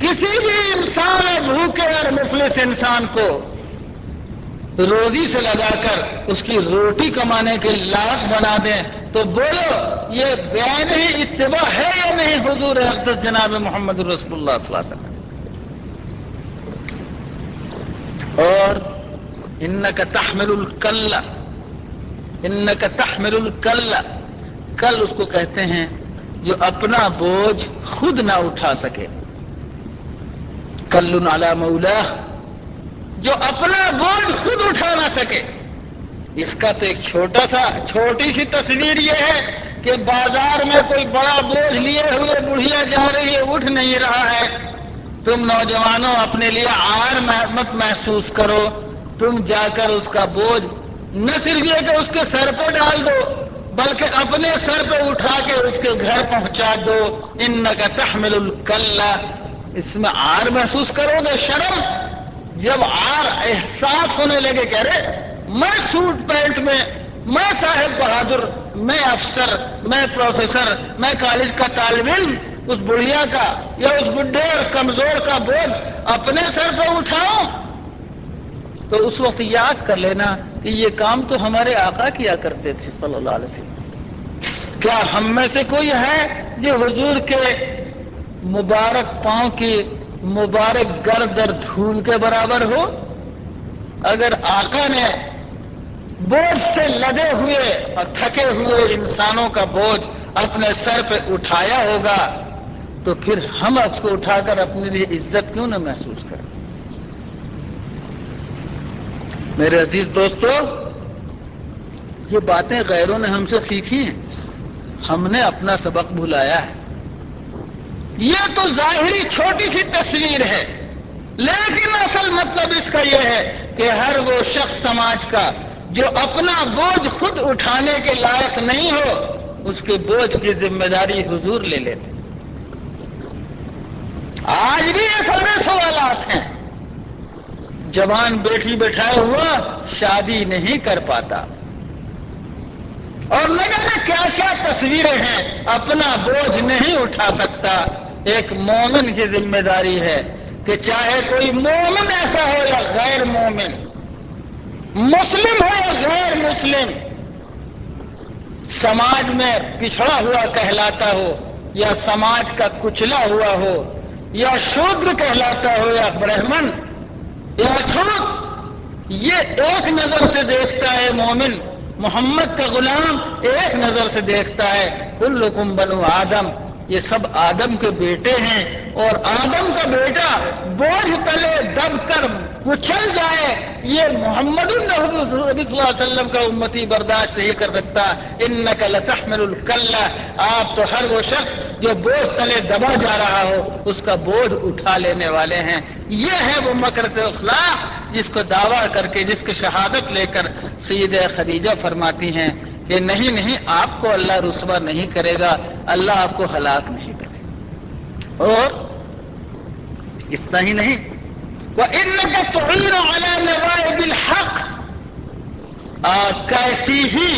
کسی بھی انسان اور بھوکے اور مفلس انسان کو روزی سے لگا کر اس کی روٹی کمانے کے لائق بنا دیں، تو بولو یہ بیان ہی اتباع ہے یا نہیں حضور اقدس جناب محمد رسول اللہ صلی اللہ علیہ وسلم؟ اور انک تحمل الکل، انک تحمل الکل، کل اس کو کہتے ہیں جو اپنا بوجھ خود نہ اٹھا سکے، کل علی مولاہ، جو اپنا بوجھ خود اٹھا نہ سکے۔ اس کا تو ایک چھوٹی سی تصویر یہ ہے کہ بازار میں کوئی بڑا بوجھ لیے ہوئے بڑھیا جا رہی ہے، اٹھ نہیں رہا ہے، تم نوجوانوں اپنے لیے عار مت محسوس کرو، تم جا کر اس کا بوجھ نہ صرف یہ کہ اس کے سر پہ ڈال دو بلکہ اپنے سر پہ اٹھا کے اس کے گھر پہنچا دو۔ انک تحمل الکل، اس میں عار محسوس کرو گے، شرم، جب عار احساس ہونے لگے کہ ارے میں سوٹ پینٹ میں، میں صاحب بہادر، میں افسر، میں پروفیسر، میں کالج کا طالب علم، اس بڑھیا کا یا اس بڈھے اور کمزور کا بوجھ اپنے سر پہ اٹھاؤں، تو اس وقت یاد کر لینا کہ یہ کام تو ہمارے آقا کیا کرتے تھے صلی اللہ علیہ وسلم۔ کیا ہم میں سے کوئی ہے جو حضور کے مبارک پاؤں کی مبارک گرد اور دھول کے برابر ہو؟ اگر آقا نے بوجھ سے لدے ہوئے اور تھکے ہوئے انسانوں کا بوجھ اپنے سر پہ اٹھایا ہوگا تو پھر ہم اس کو اٹھا کر اپنے لیے عزت کیوں نہ محسوس کریں؟ میرے عزیز دوستو، یہ باتیں غیروں نے ہم سے سیکھی ہیں، ہم نے اپنا سبق بھلایا ہے۔ یہ تو ظاہری چھوٹی سی تصویر ہے، لیکن اصل مطلب اس کا یہ ہے کہ ہر وہ شخص سماج کا جو اپنا بوجھ خود اٹھانے کے لائق نہیں ہو، اس کے بوجھ کی ذمہ داری حضور لے لیتے۔ آج بھی یہ سارے سوالات ہیں، جوان بیٹھی بٹھایا ہوا شادی نہیں کر پاتا، اور نہ جانے کیا کیا تصویریں ہیں، اپنا بوجھ نہیں اٹھا سکتا۔ ایک مومن کی ذمہ داری ہے کہ چاہے کوئی مومن ایسا ہو یا غیر مومن، مسلم ہو یا غیر مسلم، سماج میں پچھڑا ہوا کہلاتا ہو یا سماج کا کچلا ہوا ہو، یا شودر کہلاتا ہو یا برہمن یا چھوٹ، یہ ایک نظر سے دیکھتا ہے مومن، محمد کا غلام ایک نظر سے دیکھتا ہے، کلکم بنو آدم، یہ سب آدم کے بیٹے ہیں، اور آدم کا بیٹا بوجھ تلے دب کر کچل جائے یہ محمد النبی صلی اللہ علیہ وسلم کا امتی برداشت نہیں کر سکتا۔ انک لتحمل الکل، آپ تو ہر وہ شخص جو بوجھ تلے دبا جا رہا ہو اس کا بوجھ اٹھا لینے والے ہیں۔ یہ ہے وہ مکرۃ اخلاق جس کو دعویٰ کر کے، جس کی شہادت لے کر سیدہ خدیجہ فرماتی ہیں کہ نہیں، آپ کو اللہ رسوا نہیں کرے گا، اللہ آپ کو ہلاک نہیں کرے گا۔ اور اتنا ہی نہیں، وَإِنَّكَ تُعِينُ عَلَى نَوَائِبِ الْحَقِّ، کیسی ہی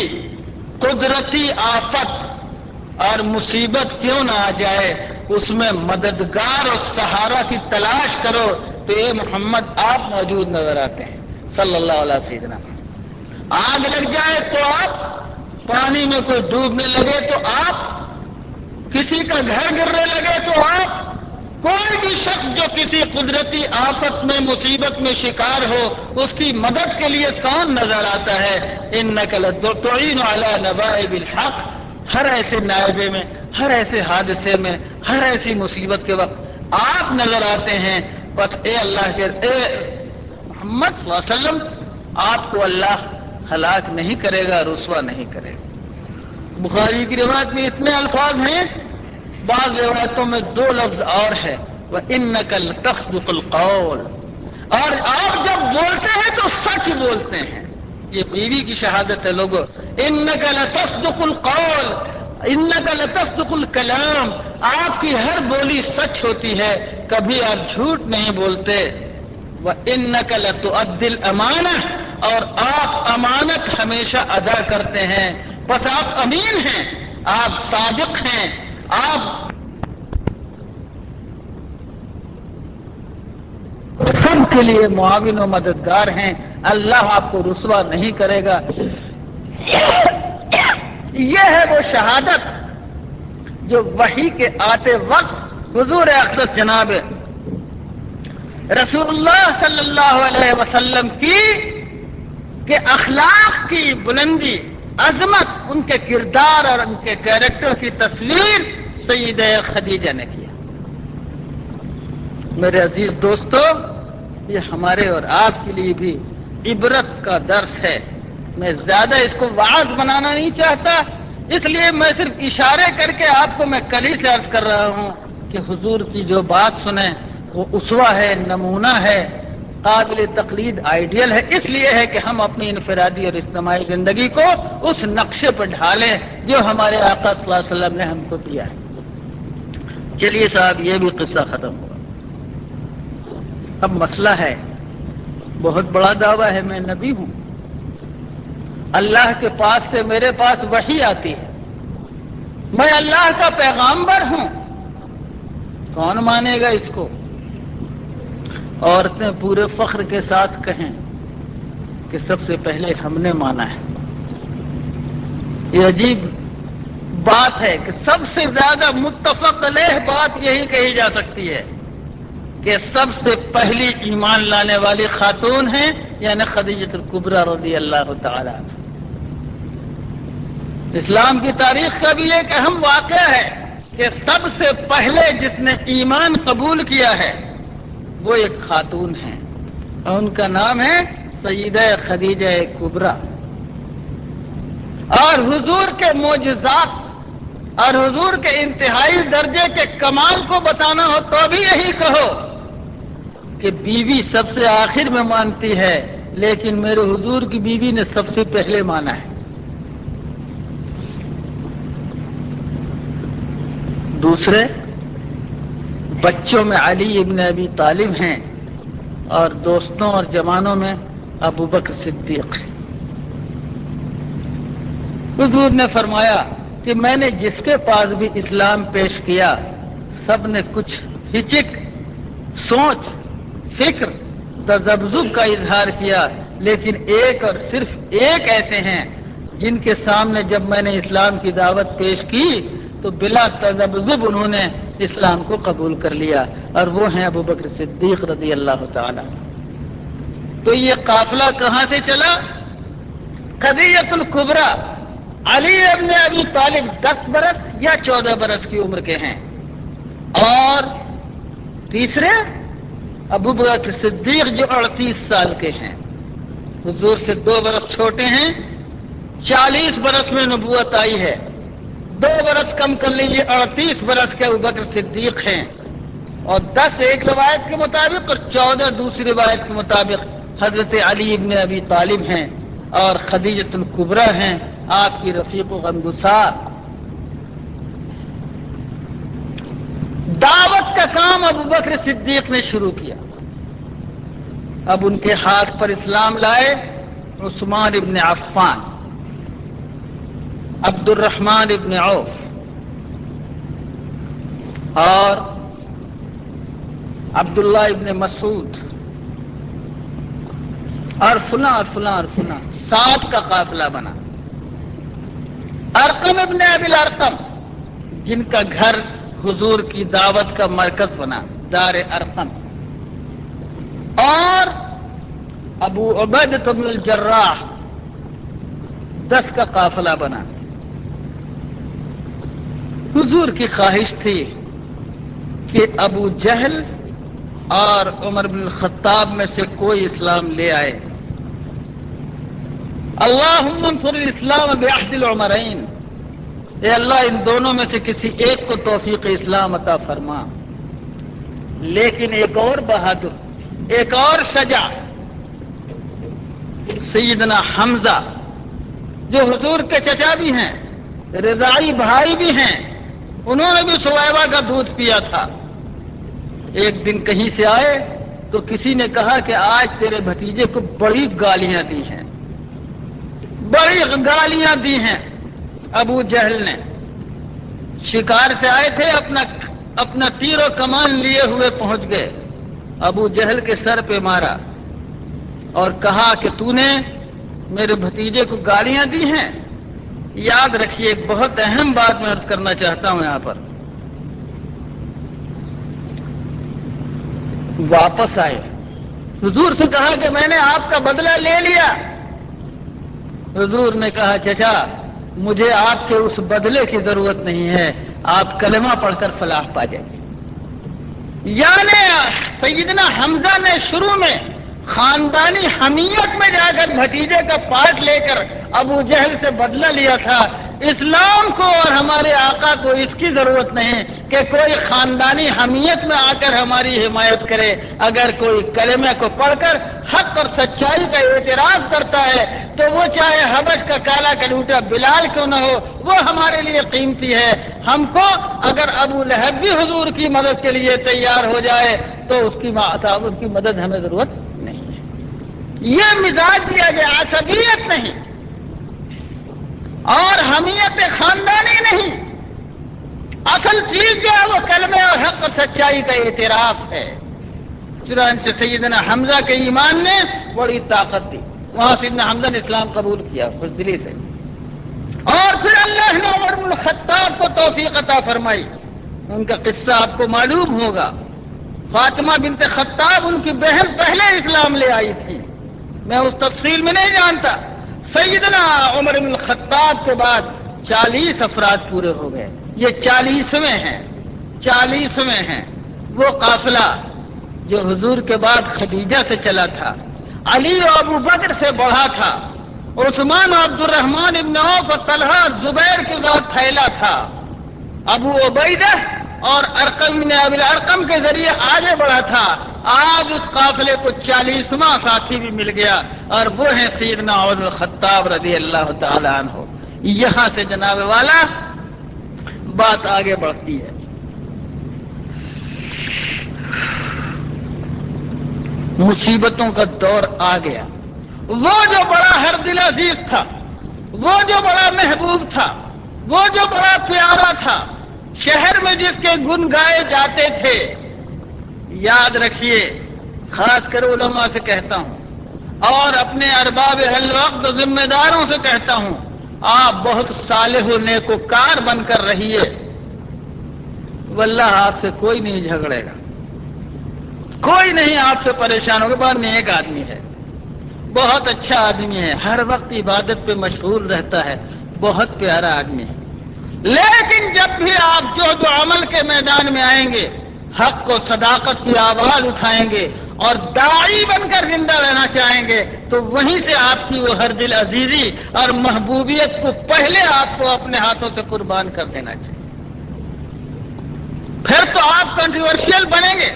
قدرتی آفت اور مصیبت کیوں نہ آ جائے، اس میں مددگار اور سہارا کی تلاش کرو تو اے محمد آپ موجود نظر آتے ہیں صلی اللہ علیہ سیدنا۔ آگ لگ جائے تو آپ، پانی میں کوئی ڈوبنے لگے تو آپ، کسی کا گھر گرنے لگے تو آپ، کوئی بھی شخص جو کسی قدرتی آفت میں مصیبت میں شکار ہو اس کی مدد کے لیے کون نظر آتا ہے؟ انک لتعین علی نوائب الحق، ہر ایسے نائبے میں، ہر ایسے حادثے میں، ہر ایسی مصیبت کے وقت آپ نظر آتے ہیں۔ بس اے اللہ کے اے محمد صلی اللہ علیہ وسلم، آپ کو اللہ ہلاک نہیں کرے گا، رسوا نہیں کرے گا۔ بخاری کی روایت میں اتنے الفاظ ہیں، بعض روایتوں میں 2 لفظ اور ہے، وَإِنَّكَ لَتَصْدُقُ الْقَوْلَ، اور آپ جب بولتے ہیں تو سچ بولتے ہیں۔ یہ بیوی کی شہادت ہے لوگوں، إِنَّكَ لَتَصْدُقُ الْقَوْلَ، إِنَّكَ لَتَصْدُقُ الْكَلَامَ، آپ کی ہر بولی سچ ہوتی ہے، کبھی آپ جھوٹ نہیں بولتے۔ وَإِنَّكَ لَتُؤَدِّي الْأَمَانَةَ، اور آپ امانت ہمیشہ ادا کرتے ہیں، بس آپ امین ہیں، آپ صادق ہیں، آپ سب کے لیے معاون و مددگار ہیں۔ اللہ آپ کو رسوا نہیں کرے گا۔ یہ ہے وہ شہادت جو وحی کے آتے وقت حضور اقدس جناب رسول اللہ صلی اللہ علیہ وسلم کی کہ اخلاق کی بلندی، عظمت، ان کے کردار اور ان کے کیریکٹر کی تصویر سیدہ خدیجہ نے کیا۔ میرے عزیز دوستو، یہ ہمارے اور آپ کے لیے بھی عبرت کا درس ہے۔ میں زیادہ اس کو وعظ بنانا نہیں چاہتا، اس لیے میں صرف اشارے کر کے آپ کو میں کل ہی سے عرض کر رہا ہوں کہ حضور کی جو بات سنیں وہ اسوہ ہے، نمونہ ہے، قابل تقلید، آئیڈیل ہے۔ اس لیے ہے کہ ہم اپنی انفرادی اور اجتماعی زندگی کو اس نقشے پر ڈھالیں جو ہمارے آقا صلی اللہ علیہ وسلم نے ہم کو دیا ہے۔ چلیے صاحب، یہ بھی قصہ ختم ہوا۔ اب مسئلہ ہے، بہت بڑا دعویٰ ہے، میں نبی ہوں، اللہ کے پاس سے میرے پاس وحی آتی ہے، میں اللہ کا پیغامبر ہوں، کون مانے گا اس کو؟ عورتیں پورے فخر کے ساتھ کہیں کہ سب سے پہلے ہم نے مانا ہے۔ یہ عجیب بات ہے کہ سب سے زیادہ متفق علیہ بات یہی کہی جا سکتی ہے کہ سب سے پہلی ایمان لانے والی خاتون ہیں، یعنی خدیجہ الکبریٰ رضی اللہ تعالی عنہا۔ اسلام کی تاریخ کا بھی ایک اہم واقعہ ہے کہ سب سے پہلے جس نے ایمان قبول کیا ہے وہ ایک خاتون ہے، اور ان کا نام ہے سیدہ خدیجہ کبریٰ۔ اور حضور کے معجزات اور حضور کے انتہائی درجے کے کمال کو بتانا ہو تو بھی یہی کہو کہ بیوی سب سے آخر میں مانتی ہے، لیکن میرے حضور کی بیوی نے سب سے پہلے مانا ہے۔ دوسرے بچوں میں علی ابن ابی طالب ہیں، اور دوستوں اور جوانوں میں ابو بکر صدیق ہیں۔ حضور نے فرمایا کہ میں نے جس کے پاس بھی اسلام پیش کیا سب نے کچھ ہچک، سوچ، فکر، تذبذب کا اظہار کیا، لیکن ایک اور صرف ایک ایسے ہیں جن کے سامنے جب میں نے اسلام کی دعوت پیش کی تو بلا تذبذب انہوں نے اسلام کو قبول کر لیا، اور وہ ہیں ابو بکر صدیق رضی اللہ تعالی۔ تو یہ قافلہ کہاں سے چلا؟ خدیجہ الکبریٰ، علی ابن ابی طالب 10 برس یا 14 برس کی عمر کے ہیں، اور تیسرے ابو بکر صدیق جو 38 سال کے ہیں، حضور سے 2 برس چھوٹے ہیں۔ 40 برس میں نبوت آئی ہے، 2 برس کم کر لیجیے، 38 برس کے ابو بکر صدیق ہیں، اور 10 ایک روایت کے مطابق اور 14 دوسری روایت کے مطابق حضرت علی ابن ابی طالب ہیں، اور خدیجہ الکبریٰ ہیں آپ کی رفیق و غمگسار۔ دعوت کا کام ابو بکر صدیق نے شروع کیا۔ اب ان کے ہاتھ پر اسلام لائے عثمان ابن عفان، عبد الرحمن ابن عوف، اور عبداللہ ابن مسعود، اور فلاں اور فلاں اور فلاں، 7 کا قافلہ بنا۔ ارقم ابن ابی الارقم، جن کا گھر حضور کی دعوت کا مرکز بنا، دار ارقم، اور ابو عبیدہ بن الجراح، 10 کا قافلہ بنا۔ حضور کی خواہش تھی کہ ابو جہل اور عمر بن الخطاب میں سے کوئی اسلام لے آئے۔ اللہم انصر الاسلام بعہد العمرین، اے اللہ ان دونوں میں سے کسی ایک کو توفیق اسلام عطا فرما۔ لیکن ایک اور بہادر، ایک اور شجاع، سیدنا حمزہ جو حضور کے چچا بھی ہیں، رضاعی بھائی بھی ہیں، انہوں نے بھی سویبہ کا دودھ پیا تھا۔ ایک دن کہیں سے آئے تو کسی نے کہا کہ آج تیرے بھتیجے کو بڑی گالیاں دی ہیں، بڑی گالیاں دی ہیں۔ ابو جہل نے، شکار سے آئے تھے، اپنا تیر و کمان لیے ہوئے پہنچ گئے، ابو جہل کے سر پہ مارا، اور کہا کہ تو نے میرے بھتیجے کو گالیاں دی ہیں. یاد رکھیے ایک بہت اہم بات میں عرض کرنا چاہتا ہوں یہاں پر. واپس آئے, حضور سے کہا کہ میں نے آپ کا بدلہ لے لیا. حضور نے کہا چچا مجھے آپ کے اس بدلے کی ضرورت نہیں ہے, آپ کلمہ پڑھ کر فلاح پا جائیں. یعنی سیدنا حمزہ نے شروع میں خاندانی حمیت میں جا کر بھتیجے کا پارٹ لے کر ابو جہل سے بدلہ لیا تھا. اسلام کو اور ہمارے آقا کو اس کی ضرورت نہیں کہ کوئی خاندانی حمیت میں آ کر ہماری حمایت کرے. اگر کوئی کلمے کو پڑھ کر حق اور سچائی کا اعتراض کرتا ہے تو وہ چاہے حبش کا کالا کلوٹا بلال کیوں نہ ہو, وہ ہمارے لیے قیمتی ہے. ہم کو اگر ابو لہب بھی حضور کی مدد کے لیے تیار ہو جائے تو اس کی مدد ہمیں ضرورت نہیں ہے. یہ مزاج دیا گیا, عصبیت نہیں اور حمیت خاندانی نہیں. اصل چیز جو ہے وہ کلمے اور حق اور سچائی کا اعتراف ہے. چنانچہ سیدنا حمزہ کے ایمان نے بڑی طاقت دی. وہاں سیدنا حمزہ نے اسلام قبول کیا بزدلی سے. اور پھر اللہ نے عمر بن الخطاب کو توفیق عطا فرمائی. ان کا قصہ آپ کو معلوم ہوگا. فاطمہ بنت خطاب ان کی بہن پہلے اسلام لے آئی تھی, میں اس تفصیل میں نہیں جانتا. سیدنا عمر بن الخطاب کے بعد 40 افراد پورے ہو گئے. یہ 40ویں ہیں وہ قافلہ جو حضور کے بعد خدیجہ سے چلا تھا, علی و ابو بکر سے بڑھا تھا, عثمان و عبد الرحمن ابن عوف و طلحہ زبیر کے ساتھ پھیلا تھا, ابو عبیدہ اور ارقم بن ابی الارقم کے ذریعے آگے بڑھا تھا. آج اس قافلے کو 40واں ساتھی بھی مل گیا اور وہ ہیں سیدنا عمر بن الخطاب رضی اللہ تعالی عنہ. یہاں سے جناب والا بات آگے بڑھتی ہے. مصیبتوں کا دور آ گیا. وہ جو بڑا ہر دل عزیز تھا, وہ جو بڑا محبوب تھا, وہ جو بڑا پیارا تھا, شہر میں جس کے گن گائے جاتے تھے, یاد رکھیے خاص کر علماء سے کہتا ہوں اور اپنے ارباب اہل وقت و ذمہ داروں سے کہتا ہوں, آپ بہت صالح و نیکوکار بن کر رہیے. واللہ آپ سے کوئی نہیں جھگڑے گا, کوئی نہیں آپ سے پریشان ہوگا. بہت نیک آدمی ہے, بہت اچھا آدمی ہے, ہر وقت عبادت پہ مشغول رہتا ہے, بہت پیارا آدمی ہے. لیکن جب بھی آپ جو عمل کے میدان میں آئیں گے, حق و صداقت کی آواز اٹھائیں گے اور داعی بن کر زندہ رہنا چاہیں گے, تو وہیں سے آپ کی وہ ہر دل عزیزی اور محبوبیت کو پہلے آپ کو اپنے ہاتھوں سے قربان کر دینا چاہیے. پھر تو آپ کنٹروورشل بنیں گے,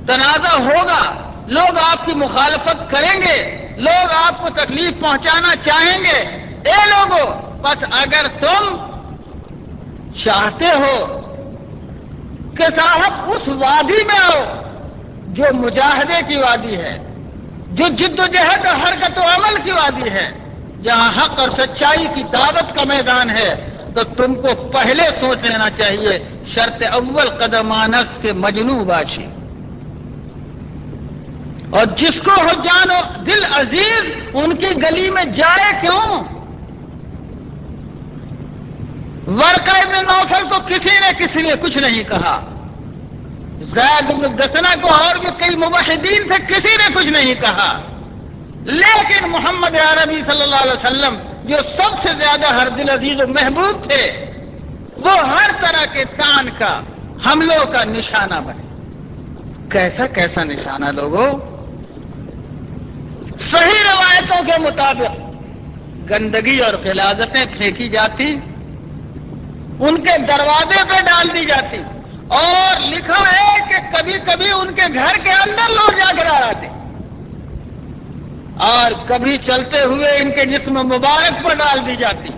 تنازع ہوگا, لوگ آپ کی مخالفت کریں گے, لوگ آپ کو تکلیف پہنچانا چاہیں گے. اے لوگوں, بس اگر تم چاہتے ہو کہ صاحب اس وادی میں آؤ جو مجاہدے کی وادی ہے, جو جد و جہد اور حرکت و عمل کی وادی ہے, جہاں حق اور سچائی کی دعوت کا میدان ہے, تو تم کو پہلے سوچ لینا چاہیے شرط اول قدمانست کے مجنو باشی. اور جس کو ہو جان و دل عزیز ان کی گلی میں جائے کیوں. ورقہ ابن نوفل کو کسی نے کچھ نہیں کہا, زید بن دسنہ کو اور بھی کئی مباحدین سے کسی نے کچھ نہیں کہا, لیکن محمد عربی صلی اللہ علیہ وسلم جو سب سے زیادہ ہر دل عزیز و محبوب تھے, وہ ہر طرح کے تان کا, حملوں کا نشانہ بنے. کیسا نشانہ لوگوں؟ صحیح روایتوں کے مطابق گندگی اور غلاظتیں پھینکی جاتی, ان کے دروازے پہ ڈال دی جاتی, اور لکھا ہے کہ کبھی کبھی ان کے گھر کے اندر لوگ جا کر آتے, اور کبھی چلتے ہوئے ان کے جسم مبارک پر ڈال دی جاتی,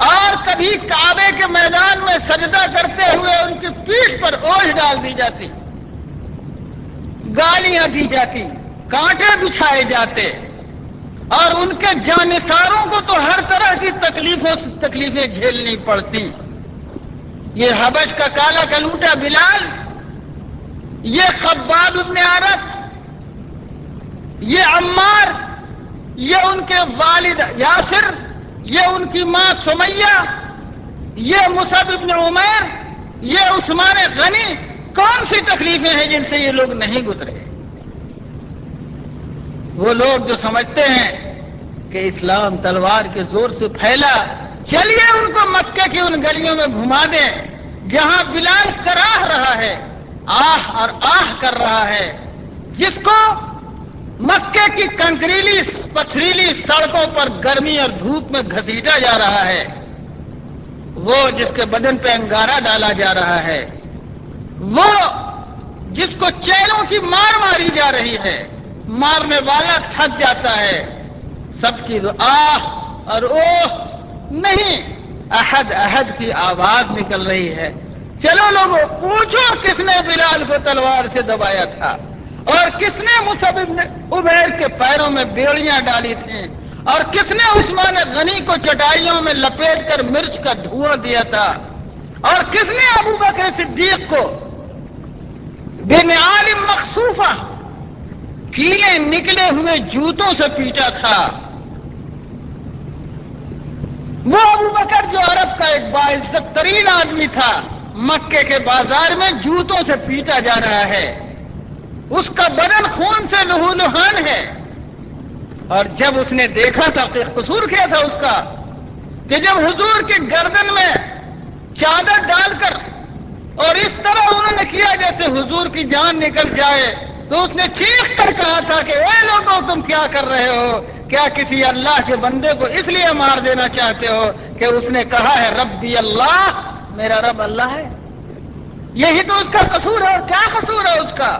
اور کبھی کعبے کے میدان میں سجدہ کرتے ہوئے ان کی پیٹھ پر اوجھ ڈال دی جاتی, گالیاں دی جاتی, کانٹے بچھائے جاتے, اور ان کے جانثاروں کو تو ہر طرح کی تکلیفیں جھیلنی پڑتی. یہ حبش کا کالا کلوٹا بلال, یہ خباب ابن عرب, یہ عمار، یہ ان کے والد یاسر، یہ ان کی ماں سمیہ، یہ مصعب ابن عمیر، یہ عثمان غنی، کون سی تکلیفیں ہیں جن سے یہ لوگ نہیں گزرے؟ وہ لوگ جو سمجھتے ہیں کہ اسلام تلوار کے زور سے پھیلا، چلیے ان کو مکے کی ان گلیوں میں گھما دیں جہاں بلال کراہ رہا ہے، آہ اور آہ کر رہا ہے، جس کو مکے کی کنکریلی پتھریلی سڑکوں پر گرمی اور دھوپ میں گھسیٹا جا رہا ہے، وہ جس کے بدن پہ انگارہ ڈالا جا رہا ہے، وہ جس کو چیلوں کی مار ماری جا رہی ہے، مارنے والا تھک جاتا ہے، سب کی آہ اور اوہ نہیں، احد احد کی آواز نکل رہی ہے۔ چلو لوگوں، پوچھو کس نے بلال کو تلوار سے دبایا تھا، اور کس نے مصعب ابن عمیر کے پیروں میں بیڑیاں ڈالی تھیں، اور کس نے عثمان غنی کو چٹائیوں میں لپیٹ کر مرچ کا دھواں دیا تھا، اور کس نے ابو بکر صدیق کو بنعال مخصوفہ کیلے نکلے ہوئے جوتوں سے پیٹا تھا؟ وہ ابو بکر جو عرب کا ایک باعزت ترین آدمی تھا، مکے کے بازار میں جوتوں سے پیٹا جا رہا ہے، اس کا بدن خون سے لہولہان ہے۔ اور جب اس نے دیکھا تھا کہ قصور کیا تھا اس کا، کہ جب حضور کی گردن میں چادر ڈال کر اور اس طرح انہوں نے کیا جیسے حضور کی جان نکل جائے، تو اس نے چیخ کر کہا تھا کہ اے لوگوں، تم کیا کر رہے ہو؟ کیا کسی اللہ کے بندے کو اس لیے مار دینا چاہتے ہو کہ اس نے کہا ہے ربی اللہ، میرا رب اللہ ہے؟ یہی تو اس کا قصور ہے۔ اور کیا قصور ہے اس کا؟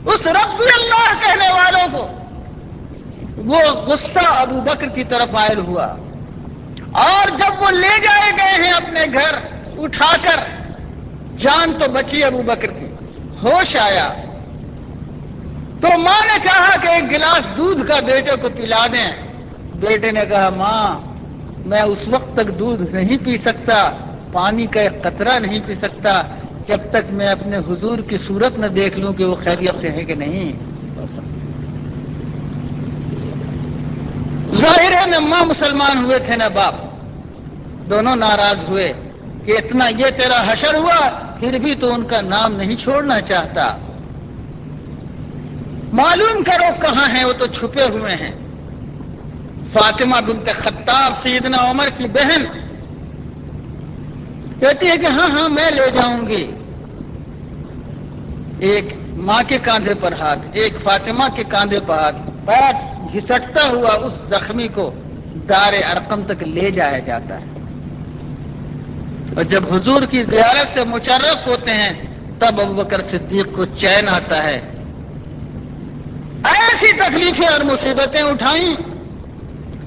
اس ربی اللہ کہنے والوں کو وہ غصہ ابو بکر کی طرف عائل ہوا، اور جب وہ لے جائے گئے ہیں اپنے گھر اٹھا کر، جان تو بچی ابو بکر کی، ہوش آیا تو ماں نے کہا کہ ایک گلاس دودھ کا بیٹے کو پلا دیں۔ بیٹے نے کہا ماں، میں اس وقت تک دودھ نہیں پی سکتا، پانی کا ایک قطرہ نہیں پی سکتا جب تک میں اپنے حضور کی صورت نہ دیکھ لوں کہ وہ خیریت سے ہے کہ نہیں۔ ظاہر ہے نہ ماں مسلمان ہوئے تھے نہ باپ، دونوں ناراض ہوئے کہ اتنا یہ تیرا حشر ہوا، پھر بھی تو ان کا نام نہیں چھوڑنا چاہتا، معلوم کرو کہاں ہیں وہ، تو چھپے ہوئے ہیں۔ فاطمہ بنت خطاب سیدنا عمر کی بہن کہتی ہے کہ ہاں ہاں میں لے جاؤں گی۔ ایک ماں کے کاندھے پر ہاتھ، ایک فاطمہ کے کاندھے پر ہاتھ، پیر گھسٹتا ہوا اس زخمی کو دار ارقم تک لے جایا جاتا ہے، اور جب حضور کی زیارت سے مشرف ہوتے ہیں تب ابوبکر صدیق کو چین آتا ہے۔ ایسی تکلیفیں اور مصیبتیں اٹھائیں،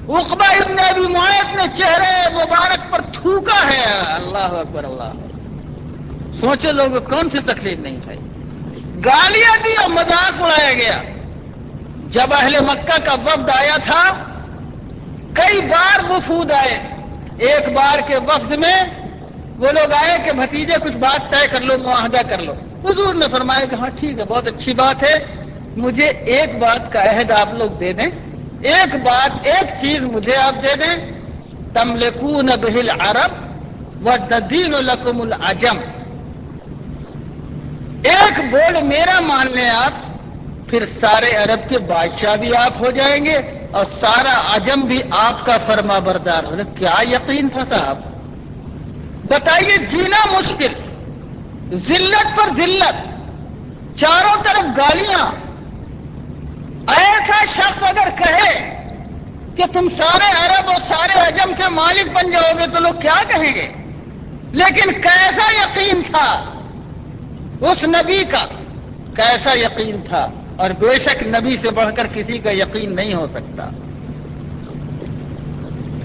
عقبہ ابن ابی معیط نے چہرے مبارک پر تھوکا ہے۔ اللہ اکبر، اللہ، سوچے لوگوں کون سی تکلیف نہیں تھی، گالیاں دی اور مذاق اڑایا گیا۔ جب اہل مکہ کا وفد آیا تھا، کئی بار وفود آئے، ایک بار کے وفد میں وہ لوگ آئے کہ بھتیجے کچھ بات طے کر لو، معاہدہ کر لو۔ حضور نے فرمایا کہ ہاں ٹھیک ہے، بہت اچھی بات ہے، مجھے ایک بات کا عہد آپ لوگ دے دیں، ایک بات، ایک چیز مجھے آپ دے دیں، تملکون بہ العرب وتدین لکم العجم، ایک بول میرا مان لیں آپ، پھر سارے عرب کے بادشاہ بھی آپ ہو جائیں گے اور سارا عجم بھی آپ کا فرما بردار ہو۔ کیا یقین تھا صاحب، بتائیے، جینا مشکل، ذلت پر ذلت، چاروں طرف گالیاں۔ ایسا شخص اگر کہے کہ تم سارے عرب اور سارے عجم کے مالک بن جاؤ گے تو لوگ کیا کہیں گے؟ لیکن کیسا یقین تھا اس نبی کا، کیسا یقین تھا، اور بے شک نبی سے بڑھ کر کسی کا یقین نہیں ہو سکتا۔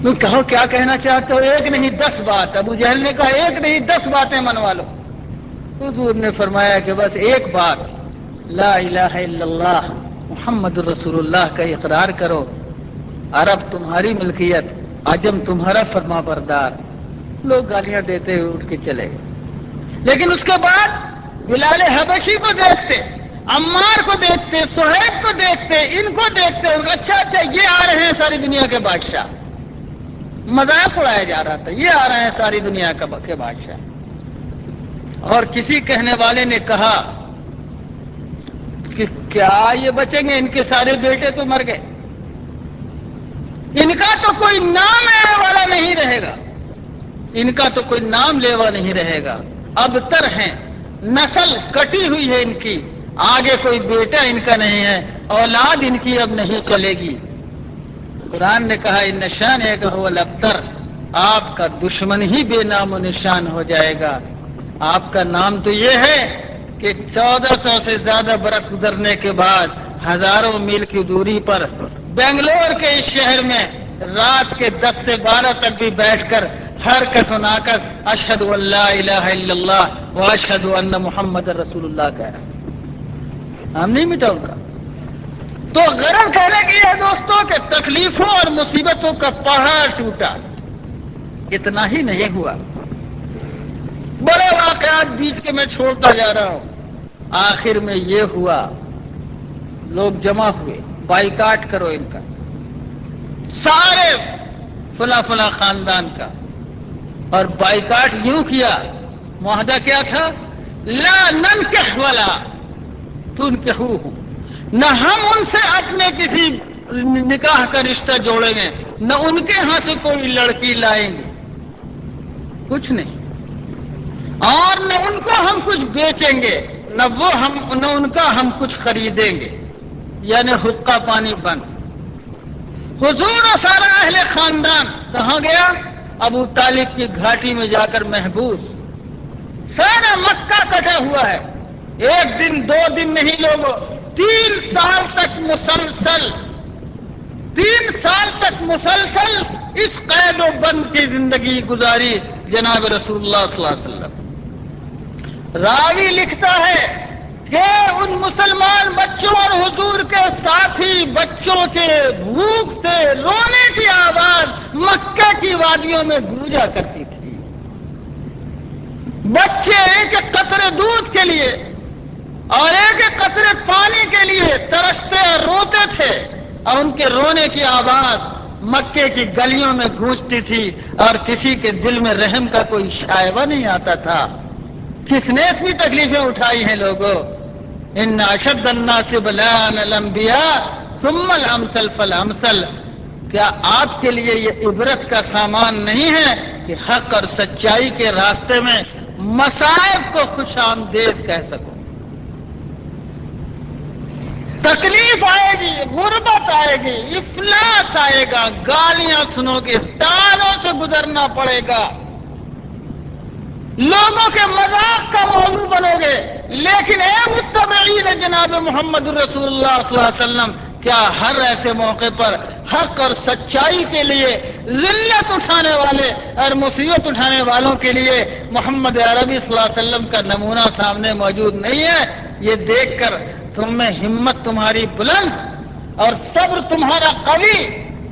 تم کہو کیا کہنا چاہتے ہو؟ ایک نہیں 10 بات۔ ابو جہل نے کہا ایک نہیں 10 باتیں منوا لو۔ حضور نے فرمایا کہ بس ایک بات، لا الہ الا اللہ محمد رسول اللہ کا اقرار کرو، عرب تمہاری ملکیت، عجم تمہارا فرما بردار۔ لوگ گالیاں دیتے ہوئے اٹھ کے چلے گئے، لیکن اس کے بعد بلال حبشی کو دیکھتے، عمار کو دیکھتے، صہیب کو دیکھتے، ان کو دیکھتے، اچھا یہ آ رہے ہیں ساری دنیا کے بادشاہ. مذاق اڑایا جا رہا تھا، یہ آ رہے ہیں ساری دنیا کے بادشاہ. اور کسی کہنے والے نے کہا کہ کیا یہ بچیں گے؟ ان کے سارے بیٹے تو مر گئے، ان کا تو کوئی نام لینے والا نہیں رہے گا، ان کا تو کوئی نام لیوا نہیں رہے گا. اب تر ہیں، نسل کٹی ہوئی ہے ان کی، آگے کوئی بیٹا ان کا نہیں ہے، اولاد ان کی اب نہیں چلے گی. قرآن نے کہا ان نشان ہے کہ هو الابتر، آپ کا دشمن ہی بے نام و نشان ہو جائے گا. آپ کا نام تو یہ ہے کہ 1400 سے زیادہ برس گزرنے کے بعد ہزاروں میل کی دوری پر بنگلور کے اس شہر میں رات کے 10 سے 12 تک بھی بیٹھ کر ہر کس و ناکس اشہد ان لا الہ الا اللہ و اشہد ان محمد رسول اللہ کہہ رہا. ہم نہیں مٹا ان کا. تو غرض کہنے کی ہے دوستوں کہ تکلیفوں اور مصیبتوں کا پہاڑ ٹوٹا. اتنا ہی نہیں ہوا، بڑے واقعات بیچ کے میں چھوڑتا جا رہا ہوں. آخر میں یہ ہوا، لوگ جمع ہوئے، بائیکاٹ کرو ان کا، سارے فلاں فلاں خاندان کا. اور بائیکاٹ یوں کیا، معاہدہ کیا تھا؟ لا ننکح ولا تنکحوہ، نہ ہم ان سے اپنے کسی نکاح کا رشتہ جوڑیں گے، نہ ان کے ہاں سے کوئی لڑکی لائیں گے، کچھ نہیں. اور نہ ان کو ہم کچھ بیچیں گے، نہ ان کا ہم کچھ خریدیں گے. یعنی حقہ پانی بند. حضور و سارا اہل خاندان کہاں گیا؟ ابو طالب کی گھاٹی میں جا کر محبوس. سارا مکہ کٹا ہوا ہے. ایک دن 2 دن نہیں لوگوں، 3 سال تک مسلسل اس قید و بند کی زندگی گزاری جناب رسول اللہ صلی اللہ علیہ وسلم. راوی لکھتا ہے کہ ان مسلمان بچوں اور حضور کے ساتھی بچوں کے بھوک سے رونے کی آواز مکہ کی وادیوں میں گونجا کرتی تھی. بچے ایک ایک قطرے دودھ کے لیے اور ایک ایک قطرے پانی کے لیے ترستے اور روتے تھے، اور ان کے رونے کی آواز مکے کی گلیوں میں گونجتی تھی، اور کسی کے دل میں رحم کا کوئی شائبہ نہیں آتا تھا. کس نے اتنی تکلیفیں اٹھائی ہیں لوگوں؟ ان اشد الناس بلاء الانبیاء ثم الامثل فالامثل. کیا آپ کے لیے یہ عبرت کا سامان نہیں ہے کہ حق اور سچائی کے راستے میں مصائب کو خوش آمدید کہہ سکو؟ تکلیف آئے گی، غربت آئے گی، افلاس آئے گا، گالیاں سنو گے، تانوں سے گزرنا پڑے گا، لوگوں کے مذاق کا موضوع بنو گے. لیکن اے متبعین جناب محمد رسول اللہ صلی اللہ علیہ وسلم، کیا ہر ایسے موقع پر حق اور سچائی کے لیے ذلت اٹھانے والے اور مصیبت اٹھانے والوں کے لیے محمد عربی صلی اللہ علیہ وسلم کا نمونہ سامنے موجود نہیں ہے؟ یہ دیکھ کر تم میں ہمت تمہاری بلند اور صبر تمہارا قوی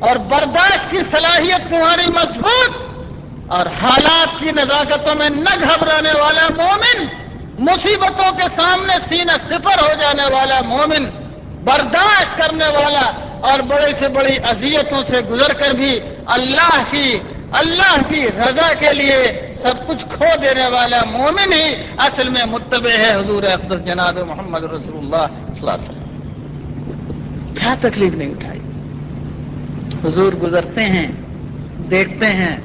اور برداشت کی صلاحیت تمہاری مضبوط اور حالات کی نزاکتوں میں نہ گھبرانے والا مومن، مصیبتوں کے سامنے سینہ سپر ہو جانے والا مومن، برداشت کرنے والا اور بڑے سے بڑی اذیتوں سے گزر کر بھی اللہ کی رضا کے لیے سب کچھ کھو دینے والا مومن ہی اصل میں متبع ہے حضور اقدس جناب محمد رسول اللہ صلی اللہ علیہ وسلم. کیا تکلیف نہیں اٹھائی؟ حضور گزرتے ہیں، دیکھتے ہیں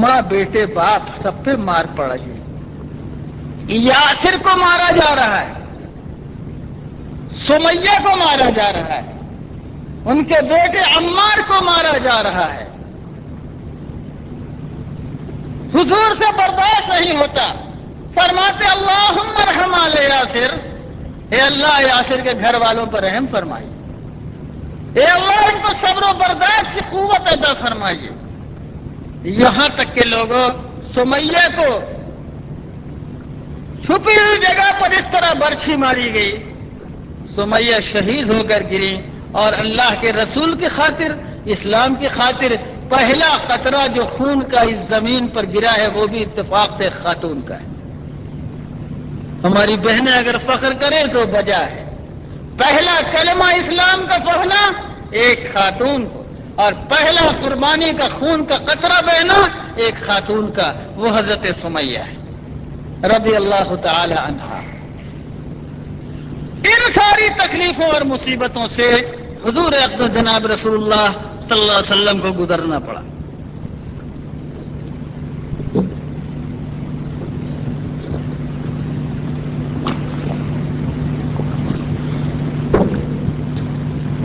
ماں بیٹے باپ سب پہ مار پڑا جی. یاسر کو مارا جا رہا ہے، سمیہ کو مارا جا رہا ہے، ان کے بیٹے عمار کو مارا جا رہا ہے. حضور سے برداشت نہیں ہوتا. فرماتے اللہم ارحم آل یاسر، اے اللہ یاسر کے گھر والوں پر رحم فرمائیے، اے اللہ ان کو صبر و برداشت کی قوت عطا فرمائیے. یہاں تک کہ لوگوں سمیہ کو چھپی ہوئی جگہ پر اس طرح برچھی ماری گئی، سمیہ شہید ہو کر گری، اور اللہ کے رسول کی خاطر، اسلام کی خاطر پہلا قطرہ جو خون کا اس زمین پر گرا ہے وہ بھی اتفاق سے خاتون کا ہے. ہماری بہنیں اگر فخر کریں تو بجا ہے، پہلا کلمہ اسلام کا پڑھنا ایک خاتون کو، اور پہلا قربانی کا خون کا قطرہ بہنا ایک خاتون کا، وہ حضرت سمیہ ہے رضی اللہ تعالی عنہا۔ ان ساری تکلیفوں اور مصیبتوں سے حضور اقدس جناب رسول اللہ صلی اللہ علیہ وسلم کو گزرنا پڑا۔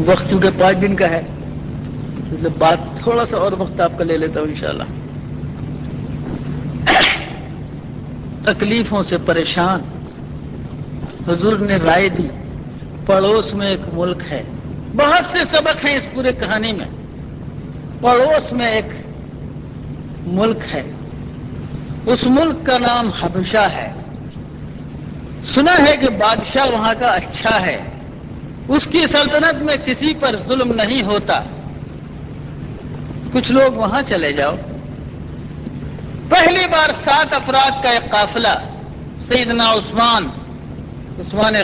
وقت چونکہ 5 دن کا ہے، مطلب بات تھوڑا سا اور وقت آپ کا لے لیتا ہوں انشاءاللہ۔ تکلیفوں سے پریشان حضور نے رائے دی، پڑوس میں ایک ملک ہے، بہت سے سبق ہیں اس پورے کہانی میں۔ پڑوس میں ایک ملک ہے، اس ملک کا نام حبشہ ہے، سنا ہے کہ بادشاہ وہاں کا اچھا ہے، اس کی سلطنت میں کسی پر ظلم نہیں ہوتا، کچھ لوگ وہاں چلے جاؤ۔ پہلی بار 7 افراد کا ایک قافلہ، سیدنا عثمان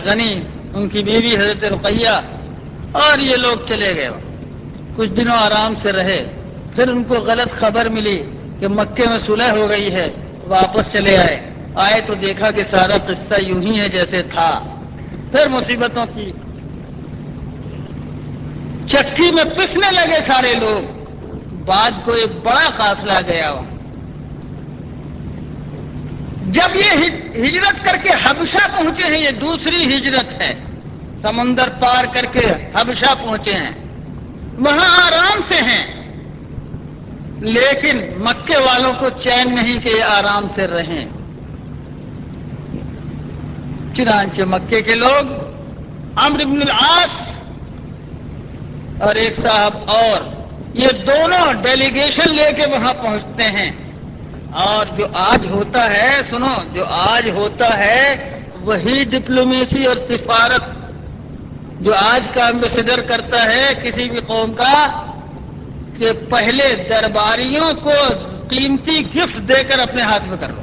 غنی، ان کی بیوی حضرت رقیہ اور یہ لوگ چلے گئے، کچھ دنوں آرام سے رہے، پھر ان کو غلط خبر ملی کہ مکے میں صلح ہو گئی ہے، واپس چلے آئے تو دیکھا کہ سارا قصہ یوں ہی ہے جیسے تھا۔ پھر مصیبتوں کی چکی میں پسنے لگے سارے لوگ، بعد کو ایک بڑا قافلہ گیا وہاں۔ جب یہ ہجرت کر کے حبشہ پہنچے ہیں، یہ دوسری ہجرت ہے، سمندر پار کر کے حبشہ پہنچے ہیں، وہاں آرام سے ہیں، لیکن مکے والوں کو چین نہیں کہ یہ آرام سے رہیں۔ چنانچہ مکے کے لوگ عمرو بن العاص اور ایک صاحب اور، یہ دونوں ڈیلیگیشن لے کے وہاں پہنچتے ہیں، اور جو آج ہوتا ہے، سنو، جو آج ہوتا ہے وہی ڈپلومیسی اور سفارت جو آج کا ایمبیسڈر کرتا ہے کسی بھی قوم کا، کہ پہلے درباریوں کو قیمتی گفٹ دے کر اپنے ہاتھ میں کر لو۔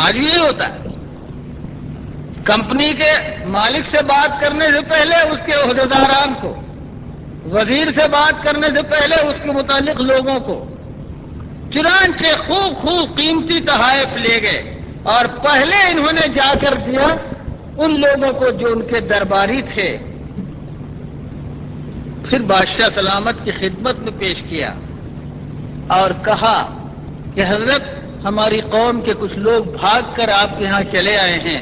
آج بھی یہی ہوتا ہے، کمپنی کے مالک سے بات کرنے سے پہلے اس کے عہدیداران کو، وزیر سے بات کرنے سے پہلے اس کے متعلق لوگوں کو، چنانچہ خوب قیمتی تحائف لے گئے، اور پہلے انہوں نے جا کر دیا ان لوگوں کو جو ان کے درباری تھے، پھر بادشاہ سلامت کی خدمت میں پیش کیا اور کہا کہ حضرت، ہماری قوم کے کچھ لوگ بھاگ کر آپ کے ہاں چلے آئے ہیں،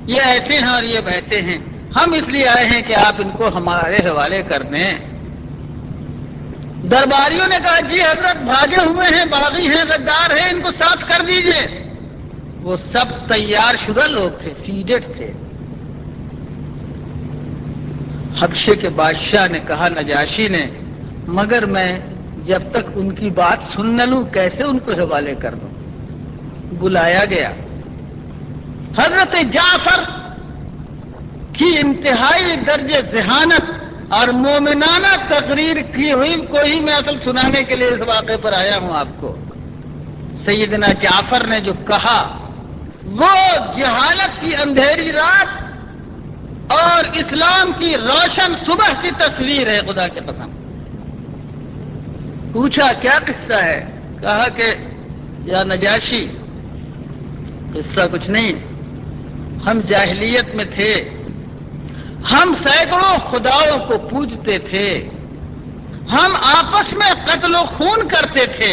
یہ ایسے ہیں اور یہ ویسے ہیں، ہم اس لیے آئے ہیں کہ آپ ان کو ہمارے حوالے کر دیں۔ درباریوں نے کہا جی حضرت بھاگے ہوئے ہیں، باغی ہیں، غدار ہیں، ان کو ساتھ کر دیجئے۔ وہ سب تیار شدہ لوگ تھے، سیڈڈ تھے۔ حبشے کے بادشاہ نے کہا نجاشی نے، مگر میں جب تک ان کی بات سن نہ لوں کیسے ان کو حوالے کر دوں؟ بلایا گیا، حضرت جعفر کی انتہائی درجے ذہانت اور مومنانہ تقریر کی ہوئی کوئی میں اصل سنانے کے لیے اس واقعے پر آیا ہوں آپ کو۔ سیدنا جعفر نے جو کہا وہ جہالت کی اندھیری رات اور اسلام کی روشن صبح کی تصویر ہے، خدا کے قسم۔ پوچھا کیا قصہ ہے؟ کہا کہ یا نجاشی، قصہ کچھ نہیں، ہم جاہلیت میں تھے، ہم سینکڑوں خداؤں کو پوجتے تھے، ہم آپس میں قتل و خون کرتے تھے،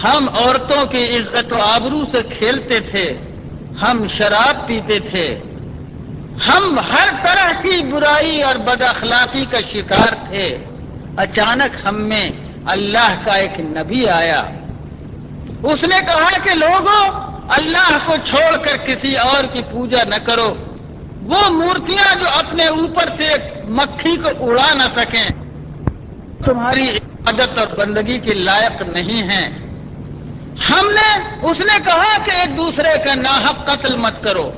ہم عورتوں کی عزت و آبرو سے کھیلتے تھے، ہم شراب پیتے تھے، ہم ہر طرح کی برائی اور بد اخلاقی کا شکار تھے۔ اچانک ہم میں اللہ کا ایک نبی آیا، اس نے کہا کہ لوگوں، اللہ کو چھوڑ کر کسی اور کی پوجا نہ کرو، وہ مورتیاں جو اپنے اوپر سے مکھی کو اڑا نہ سکیں تمہاری عبادت اور بندگی کے لائق نہیں ہیں۔ اس نے کہا کہ ایک دوسرے کا ناحق قتل مت کرو،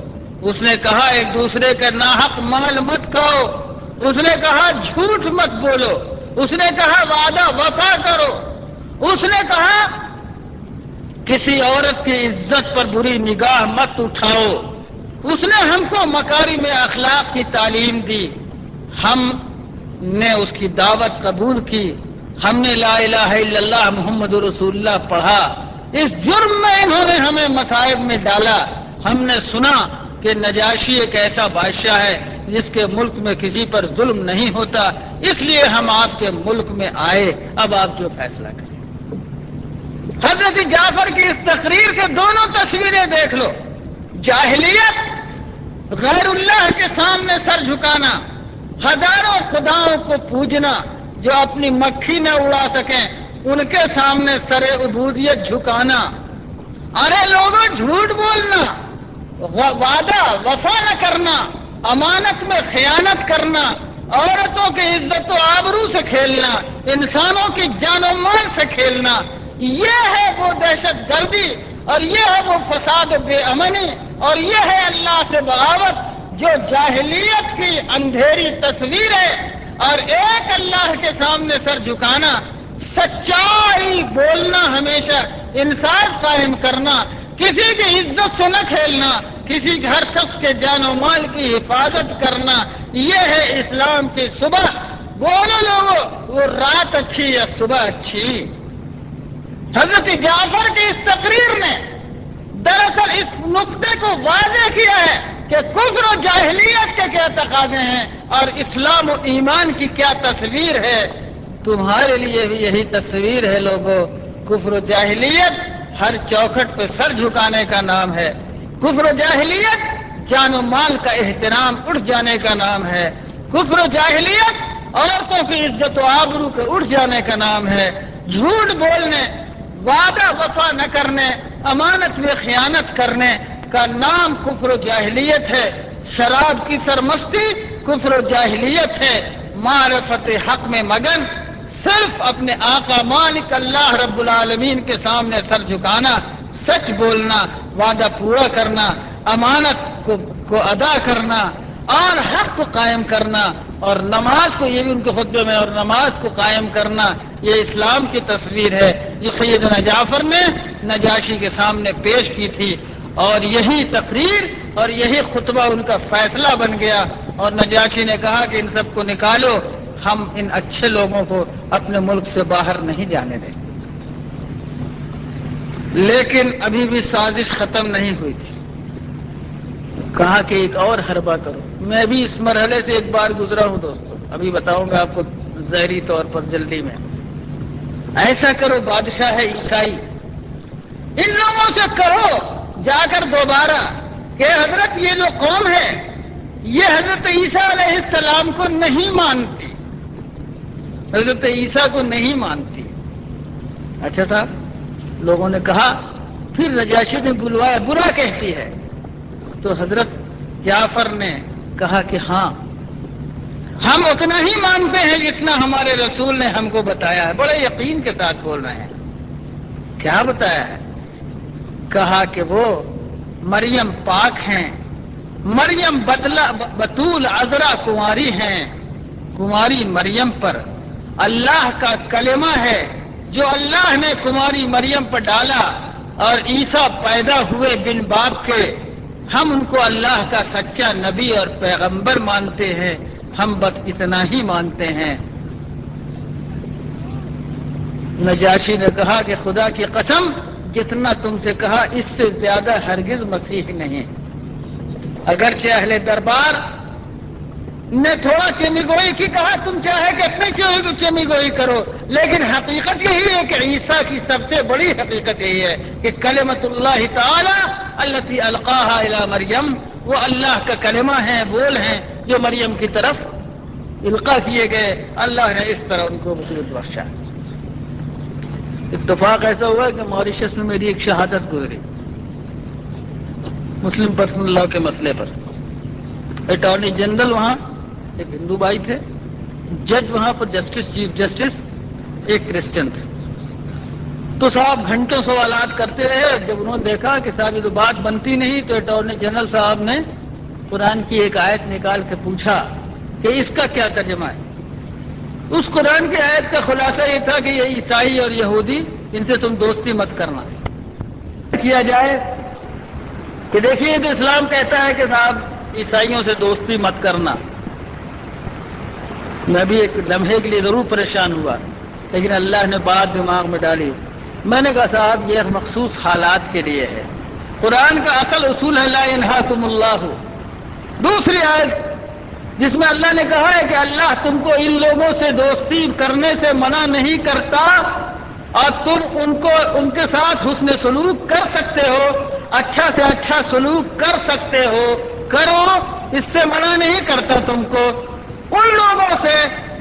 اس نے کہا ایک دوسرے کا ناحق مال مت کھاؤ، اس نے کہا جھوٹ مت بولو، اس نے کہا وعدہ وفا کرو، اس نے کہا کسی عورت کی عزت پر بری نگاہ مت اٹھاؤ، اس نے ہم کو مکارم اخلاق کی تعلیم دی، ہم نے اس کی دعوت قبول کی، ہم نے لا الہ الا اللہ محمد رسول اللہ پڑھا، اس جرم میں انہوں نے ہمیں مصائب میں ڈالا۔ ہم نے سنا کہ نجاشی ایک ایسا بادشاہ ہے جس کے ملک میں کسی پر ظلم نہیں ہوتا، اس لیے ہم آپ کے ملک میں آئے، اب آپ جو فیصلہ کریں۔ حضرت جعفر کی اس تقریر سے دونوں تصویریں دیکھ لو، جاہلیت، غیر اللہ کے سامنے سر جھکانا، ہزاروں خداؤں کو پوجنا جو اپنی مکھی نہ اڑا سکیں ان کے سامنے سر عبودیت جھکانا۔ ارے لوگوں، جھوٹ بولنا، وعدہ وفا نہ کرنا، امانت میں خیانت کرنا، عورتوں کی عزت و آبرو سے کھیلنا، انسانوں کی جان و مال سے کھیلنا، یہ ہے وہ دہشت گردی اور یہ ہے وہ فساد بے امنی اور یہ ہے اللہ سے بغاوت جو جاہلیت کی اندھیری تصویر ہے۔ اور ایک اللہ کے سامنے سر جھکانا، سچائی بولنا، ہمیشہ انصاف قائم کرنا، کسی کی عزت سے نہ کھیلنا، کسی ہر شخص کے جان و مال کی حفاظت کرنا، یہ ہے اسلام کی صبح۔ بولو لوگوں، وہ رات اچھی یا صبح اچھی؟ حضرت جعفر کی اس تقریر نے دراصل اس نقطے کو واضح کیا ہے کہ کفر و جاہلیت کے کیا تقاضے ہیں اور اسلام و ایمان کی کیا تصویر ہے۔ تمہارے لیے بھی یہی تصویر ہے لوگوں۔ کفر و جاہلیت ہر چوکھٹ پہ سر جھکانے کا نام ہے، کفر و جاہلیت جان و مال کا احترام اٹھ جانے کا نام ہے، کفر و جاہلیت عورتوں کی عزت و آبرو کے اٹھ جانے کا نام ہے، جھوٹ بولنے، وعدہ وفا نہ کرنے، امانت میں خیانت کرنے کا نام کفر و جاہلیت ہے۔ شراب کی سرمستی کفر و جاہلیت ہے۔ معرفت حق میں مگن، صرف اپنے آقا مالک اللہ رب العالمین کے سامنے سر جھکانا، سچ بولنا، وعدہ پورا کرنا، امانت کو ادا کرنا اور حق کو قائم کرنا، اور نماز کو، یہ بھی ان کے خطبے میں، اور نماز کو قائم کرنا، یہ اسلام کی تصویر ہے جو سیدنا جعفر نے نجاشی کے سامنے پیش کی تھی، اور یہی تقریر اور یہی خطبہ ان کا فیصلہ بن گیا۔ اور نجاشی نے کہا کہ ان سب کو نکالو، ہم ان اچھے لوگوں کو اپنے ملک سے باہر نہیں جانے دیں۔ لیکن ابھی بھی سازش ختم نہیں ہوئی تھی، کہا کہ ایک اور حربہ کرو۔ میں بھی اس مرحلے سے ایک بار گزرا ہوں دوستو، ابھی بتاؤں گا آپ کو ظاہری طور پر جلدی میں۔ ایسا کرو، بادشاہ ہے عیسائی، ان لوگوں سے کہو جا کر دوبارہ کہ حضرت یہ جو قوم ہے یہ حضرت عیسیٰ علیہ السلام کو نہیں مانتی، حضرت عیسیٰ کو نہیں مانتی۔ اچھا صاحب، لوگوں نے کہا، پھر نجاشی نے بلوایا، برا کہتی ہے۔ تو حضرت جعفر نے کہا کہ ہاں، ہم اتنا ہی مانتے ہیں جتنا ہمارے رسول نے ہم کو بتایا ہے۔ بڑے یقین کے ساتھ بول رہے ہیں۔ کیا بتایا ہے؟ کہا کہ وہ مریم پاک ہیں، مریم بطول عذرا کنواری ہیں، کنواری مریم پر اللہ کا کلمہ ہے جو اللہ نے کنواری مریم پر ڈالا، اور عیسیٰ پیدا ہوئے بن باپ کے۔ ہم ان کو اللہ کا سچا نبی اور پیغمبر مانتے ہیں، ہم بس اتنا ہی مانتے ہیں۔ نجاشی نے کہا کہ خدا کی قسم، جتنا تم سے کہا اس سے زیادہ ہرگز مسیح نہیں۔ اگرچہ اہل دربار نے تھوڑا چمی گوئی کی، کہا تم چاہے کہ اپنی چمی گوئی کرو، لیکن حقیقت یہی ہے کہ عیسیٰ کی سب سے بڑی حقیقت یہی ہے کہ کلمۃ اللہ تعالی التی القاها الی مریم، وہ اللہ کا کلمہ ہے، بول ہیں جو مریم کی طرف القا کیے گئے، اللہ نے اس طرح ان کو وجود بخشا۔ اتفاق ایسا ہوا کہ ماریشس میں میری ایک شہادت گزری مسلم پرسنل لاء کے مسئلے پر۔ اٹارنی جنرل وہاں ایک ہندو بھائی تھے، جج وہاں پر جسٹس، چیف جسٹس ایک کرسچن تھے۔ تو صاحب گھنٹوں سوالات کرتے رہے۔ جب انہوں نے دیکھا کہ صاحب یہ تو بات بنتی نہیں، تو اٹارنی جنرل صاحب نے قرآن کی ایک آیت نکال کے پوچھا کہ اس کا کیا ترجمہ ہے۔ اس قرآن کی آیت کا خلاصہ یہ تھا کہ یہ عیسائی اور یہودی، ان سے تم دوستی مت کرنا۔ کیا جائے کہ دیکھیے تو اسلام کہتا ہے کہ صاحب عیسائیوں سے دوستی مت کرنا. میں بھی ایک لمحے کے لیے ضرور پریشان ہوا، لیکن اللہ نے بات دماغ میں ڈالی. میں نے کہا صاحب یہ مخصوص حالات کے لیے ہے. قرآن کا اصل اصول ہے لا ینہاکم اللہ. دوسری آیت جس میں اللہ نے کہا ہے کہ اللہ تم کو ان لوگوں سے دوستی کرنے سے منع نہیں کرتا اور تم ان کے ساتھ حسن سلوک کر سکتے ہو، اچھا سے اچھا سلوک کر سکتے ہو، کرو، اس سے منع نہیں کرتا تم کو. ان لوگوں سے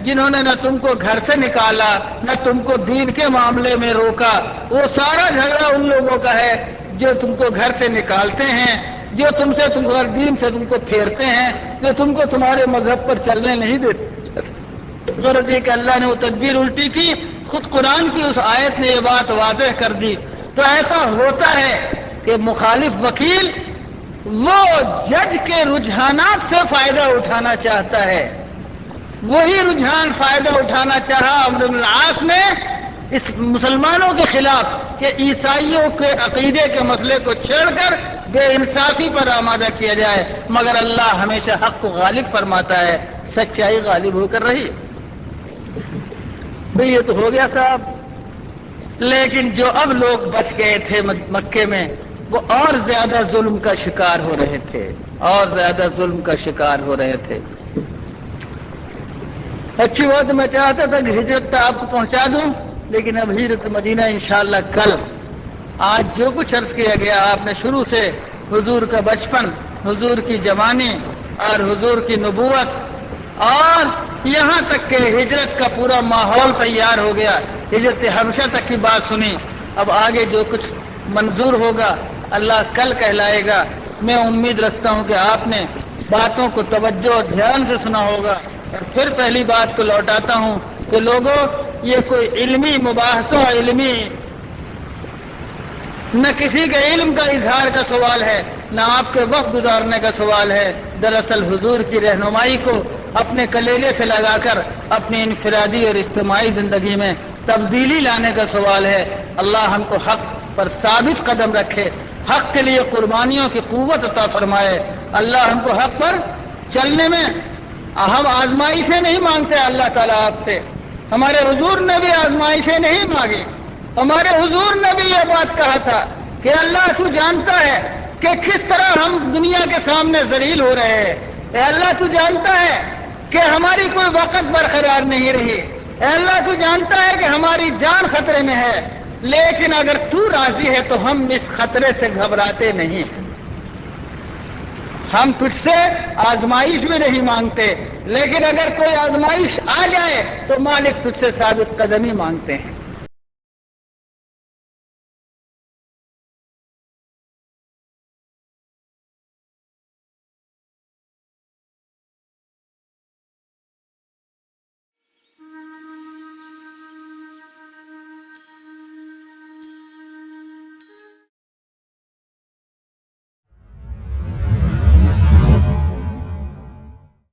جنہوں نے نہ تم کو گھر سے نکالا نہ تم کو دین کے معاملے میں روکا. وہ سارا جھگڑا ان لوگوں کا ہے جو تم کو گھر سے نکالتے ہیں، جو تم دین سے تم کو پھیرتے ہیں، جو تم کو تمہارے مذہب پر چلنے نہیں دیتے. غرض یہ کہ اللہ نے وہ تدبیر الٹی کی، خود قرآن کی اس آیت نے یہ بات واضح کر دی. تو ایسا ہوتا ہے کہ مخالف وکیل وہ جج کے رجحانات سے فائدہ اٹھانا چاہتا ہے. وہی رجحان فائدہ اٹھانا چاہا عمرو بن العاص نے اس مسلمانوں کے خلاف کہ عیسائیوں کے عقیدے کے مسئلے کو چھیڑ کر بے انصافی پر آمادہ کیا جائے. مگر اللہ ہمیشہ حق کو غالب فرماتا ہے، سچائی غالب ہو کر رہی. بھئی یہ تو ہو گیا صاحب. لیکن جو اب لوگ بچ گئے تھے مکے میں وہ اور زیادہ ظلم کا شکار ہو رہے تھے، اور زیادہ ظلم کا شکار ہو رہے تھے. اچھی بات میں چاہتا تھا کہ ہجرت آپ کو پہنچا دوں، لیکن اب ہجرت مدینہ انشاءاللہ کل. آج جو کچھ عرض کیا گیا آپ نے شروع سے حضور کا بچپن، حضور کی جوانی اور حضور کی نبوت اور یہاں تک کہ ہجرت کا پورا ماحول تیار ہو گیا، ہجرت حبشہ تک کی بات سنی. اب آگے جو کچھ منظور ہوگا اللہ کل کہلائے گا. میں امید رکھتا ہوں کہ آپ نے باتوں کو توجہ اور دھیان سے سنا ہوگا. اور پھر پہلی بات کو لوٹاتا ہوں کہ لوگوں یہ کوئی علمی مباحثوں علمی نہ کسی کے علم کا اظہار کا سوال ہے، نہ آپ کے وقت گزارنے کا سوال ہے. دراصل حضور کی رہنمائی کو اپنے کلیلے سے لگا کر اپنی انفرادی اور اجتماعی زندگی میں تبدیلی لانے کا سوال ہے. اللہ ہم کو حق پر ثابت قدم رکھے، حق کے لیے قربانیوں کی قوت عطا فرمائے. اللہ ہم کو حق پر چلنے میں، ہم آزمائشیں نہیں مانگتے اللہ تعالیٰ آپ سے. ہمارے حضور نے بھی آزمائشیں نہیں مانگی. ہمارے حضور نے بھی یہ بات کہا تھا کہ اللہ تو جانتا ہے کہ کس طرح ہم دنیا کے سامنے ذلیل ہو رہے ہیں. اے اللہ تو جانتا ہے کہ ہماری کوئی وقت برقرار نہیں رہی. اے اللہ تو جانتا ہے کہ ہماری جان خطرے میں ہے، لیکن اگر تو راضی ہے تو ہم اس خطرے سے گھبراتے نہیں. ہم تجھ سے آزمائش بھی نہیں مانگتے، لیکن اگر کوئی آزمائش آ جائے تو مالک تجھ سے ثابت قدمی مانگتے ہیں.